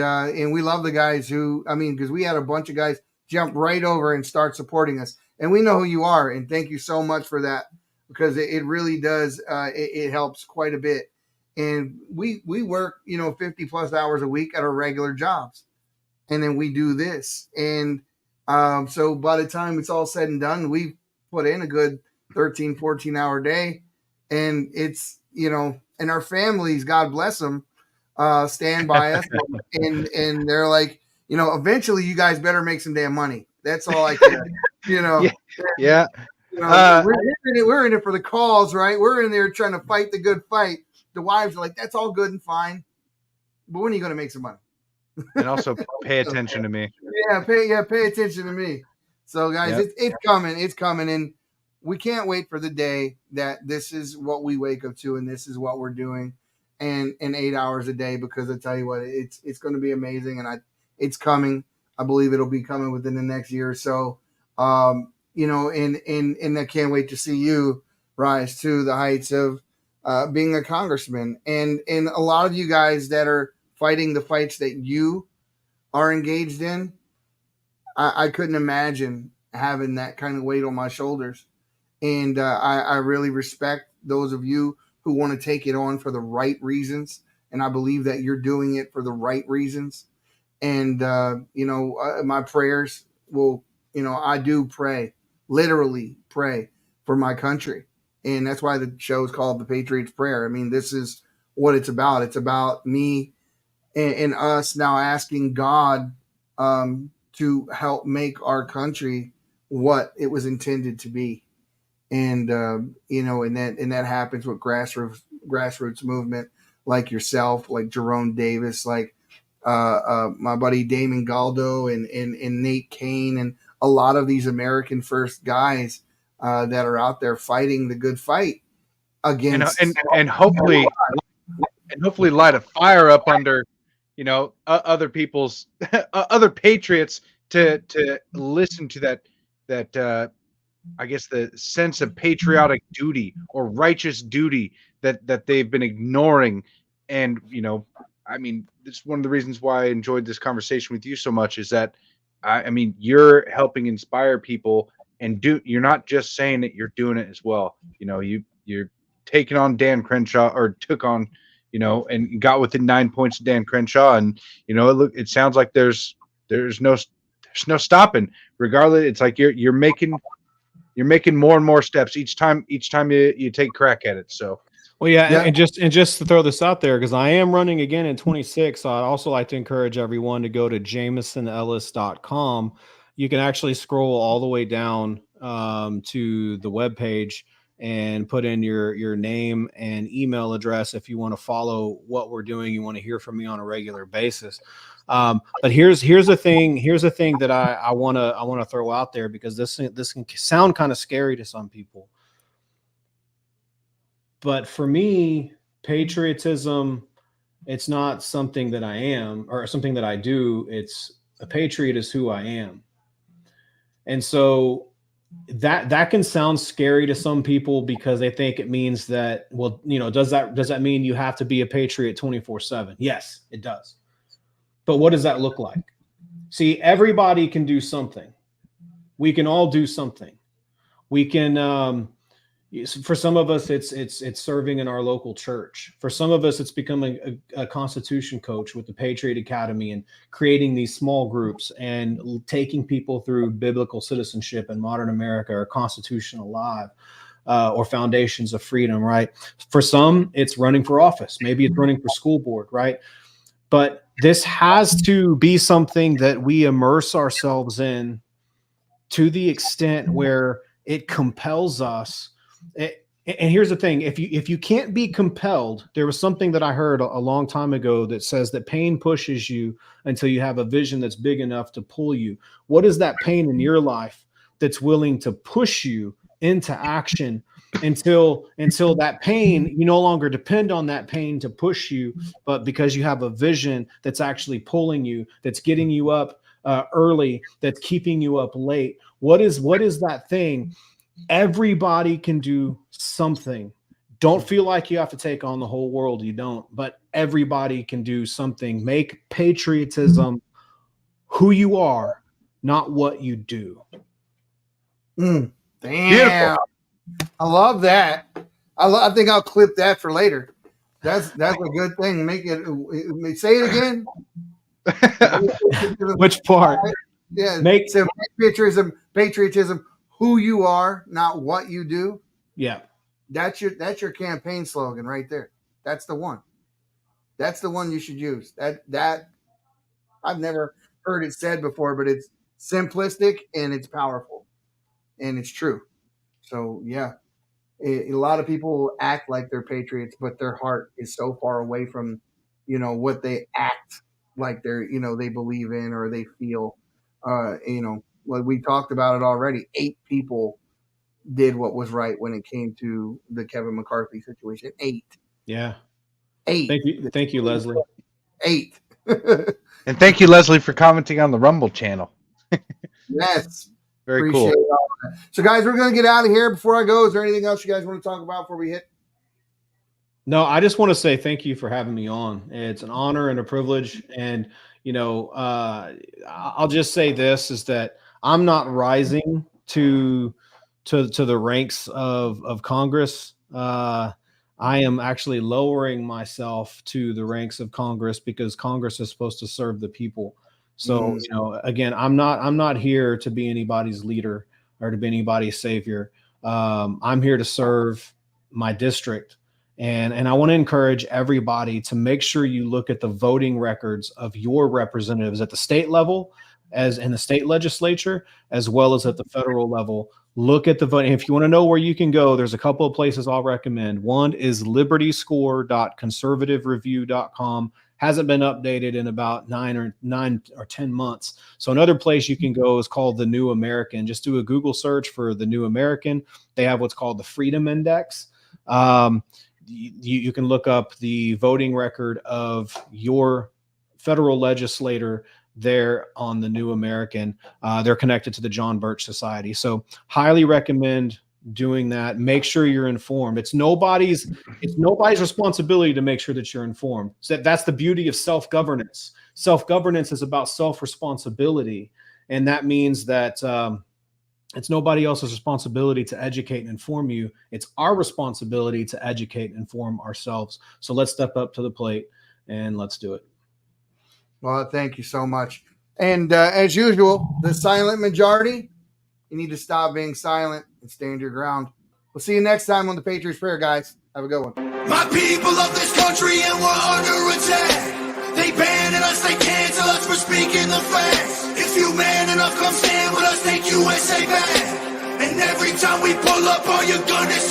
we love the guys because we had a bunch of guys jump right over and start supporting us. And we know who you are. And thank you so much for that, because it really does. It helps quite a bit. And we work, 50 plus hours a week at our regular jobs. And then we do this. And so by the time it's all said and done, we put in a good 13, 14 hour day. And it's, and our families, God bless them, stand by us. and they're like, eventually you guys better make some damn money. That's all I can, Yeah. We're in it for the calls, right? We're in there trying to fight the good fight. The wives are like, that's all good and fine, but when are you going to make some money? And also pay attention to me. Yeah, pay attention to me. So guys, it's coming, and we can't wait for the day that this is what we wake up to, and this is what we're doing, and 8 hours a day. Because I tell you what, it's going to be amazing, and it's coming. I believe it'll be coming within the next year or so. And I can't wait to see you rise to the heights of being a congressman, and a lot of you guys that are fighting the fights that you are engaged in. I couldn't imagine having that kind of weight on my shoulders. And I really respect those of you who want to take it on for the right reasons. And I believe that you're doing it for the right reasons. And, my prayers will, I do pray, literally pray for my country. And that's why the show is called the Patriots Prayer. I mean, this is what it's about. It's about me and us now asking God to help make our country what it was intended to be. And that happens with grassroots movement like yourself, like Jerome Davis, like my buddy Damon Galdo and Nate Kane, and a lot of these American first guys that are out there fighting the good fight against and hopefully light a fire up under other people's other patriots to listen to that I guess the sense of patriotic duty or righteous duty that they've been ignoring. And I mean, it's one of the reasons why I enjoyed this conversation with you so much, is that I mean, you're helping inspire people, and you're not just saying it, you're doing it as well. You're taking on Dan Crenshaw, or took on, and got within 9 points of Dan Crenshaw. And, it sounds like there's no stopping. Regardless, it's like you're making more and more steps each time you take a crack at it. So, well, yeah. And just to throw this out there, because I am running again in 26, I'd also like to encourage everyone to go to jamesonellis.com. You can actually scroll all the way down to the webpage and put in your name and email address if you want to follow what we're doing. You want to hear from me on a regular basis. But here's the thing that I want to throw out there, because this can sound kind of scary to some people. But for me, patriotism, it's not something that I am or something that I do. It's a patriot is who I am. And so that can sound scary to some people, because they think it means that, well, does that mean you have to be a patriot 24/7? Yes, it does. But what does that look like? See, everybody can do something. We can all do something. We can, for some of us, it's serving in our local church. For some of us, it's becoming a Constitution coach with the Patriot Academy and creating these small groups and taking people through biblical citizenship in modern America, or Constitution Alive, or Foundations of Freedom, right? For some, it's running for office. Maybe it's running for school board, right? But this has to be something that we immerse ourselves in to the extent where it compels us. And here's the thing: if you can't be compelled, there was something that I heard a long time ago that says that pain pushes you until you have a vision that's big enough to pull you. What is that pain in your life that's willing to push you into action until that pain, you no longer depend on that pain to push you, but because you have a vision that's actually pulling you, that's getting you up early, that's keeping you up late? What is that thing? Everybody can do something. Don't feel like you have to take on the whole world. You don't, but everybody can do something. Make patriotism who you are, not what you do. Damn. Beautiful. I love that. I think I'll clip that for later. That's a good thing. Make it. Say it again. Which part? Yeah. Make patriotism. Who you are, not what you do. Yeah. That's your campaign slogan right there. That's the one. That's the one you should use. That I've never heard it said before, but it's simplistic and it's powerful and it's true. So yeah, a lot of people act like they're patriots, but their heart is so far away from, what they act like they believe in or they feel. Well, we talked about it already. 8 people did what was right when it came to the Kevin McCarthy situation. 8. Yeah. 8. Thank you, Leslie. 8. And thank you, Leslie, for commenting on the Rumble channel. Yes. Very Appreciate cool. all of that. So, guys, we're going to get out of here. Before I go, is there anything else you guys want to talk about before we hit? No, I just want to say thank you for having me on. It's an honor and a privilege. And, I'll just say this is that I'm not rising to the ranks of Congress. I am actually lowering myself to the ranks of Congress because Congress is supposed to serve the people. So, again, I'm not here to be anybody's leader or to be anybody's savior. I'm here to serve my district. And I want to encourage everybody to make sure you look at the voting records of your representatives at the state level, as in the state legislature, as well as at the federal level. Look at the voting. If you want to know where you can go, there's a couple of places I'll recommend. One is libertyscore.conservativereview.com. Hasn't been updated in about 9 or 10 months. So another place you can go is called the New American. Just do a Google search for the New American. They have what's called the Freedom Index. You can look up the voting record of your federal legislator there on the New American. They're connected to the John Birch Society. So highly recommend doing that. Make sure you're informed. It's nobody's responsibility to make sure that you're informed. So that's the beauty of self-governance. Self-governance is about self-responsibility. And that means that it's nobody else's responsibility to educate and inform you. It's our responsibility to educate and inform ourselves. So let's step up to the plate and let's do it. Well, thank you so much. And as usual, the silent majority, you need to stop being silent and stand your ground. We'll see you next time on the Patriots Prayer, guys. Have a good one. My people of this country and we're under attack. They banning us, they cancel us for speaking the facts. If you man enough, come stand with us, take USA back. And every time we pull up, all you're gonna see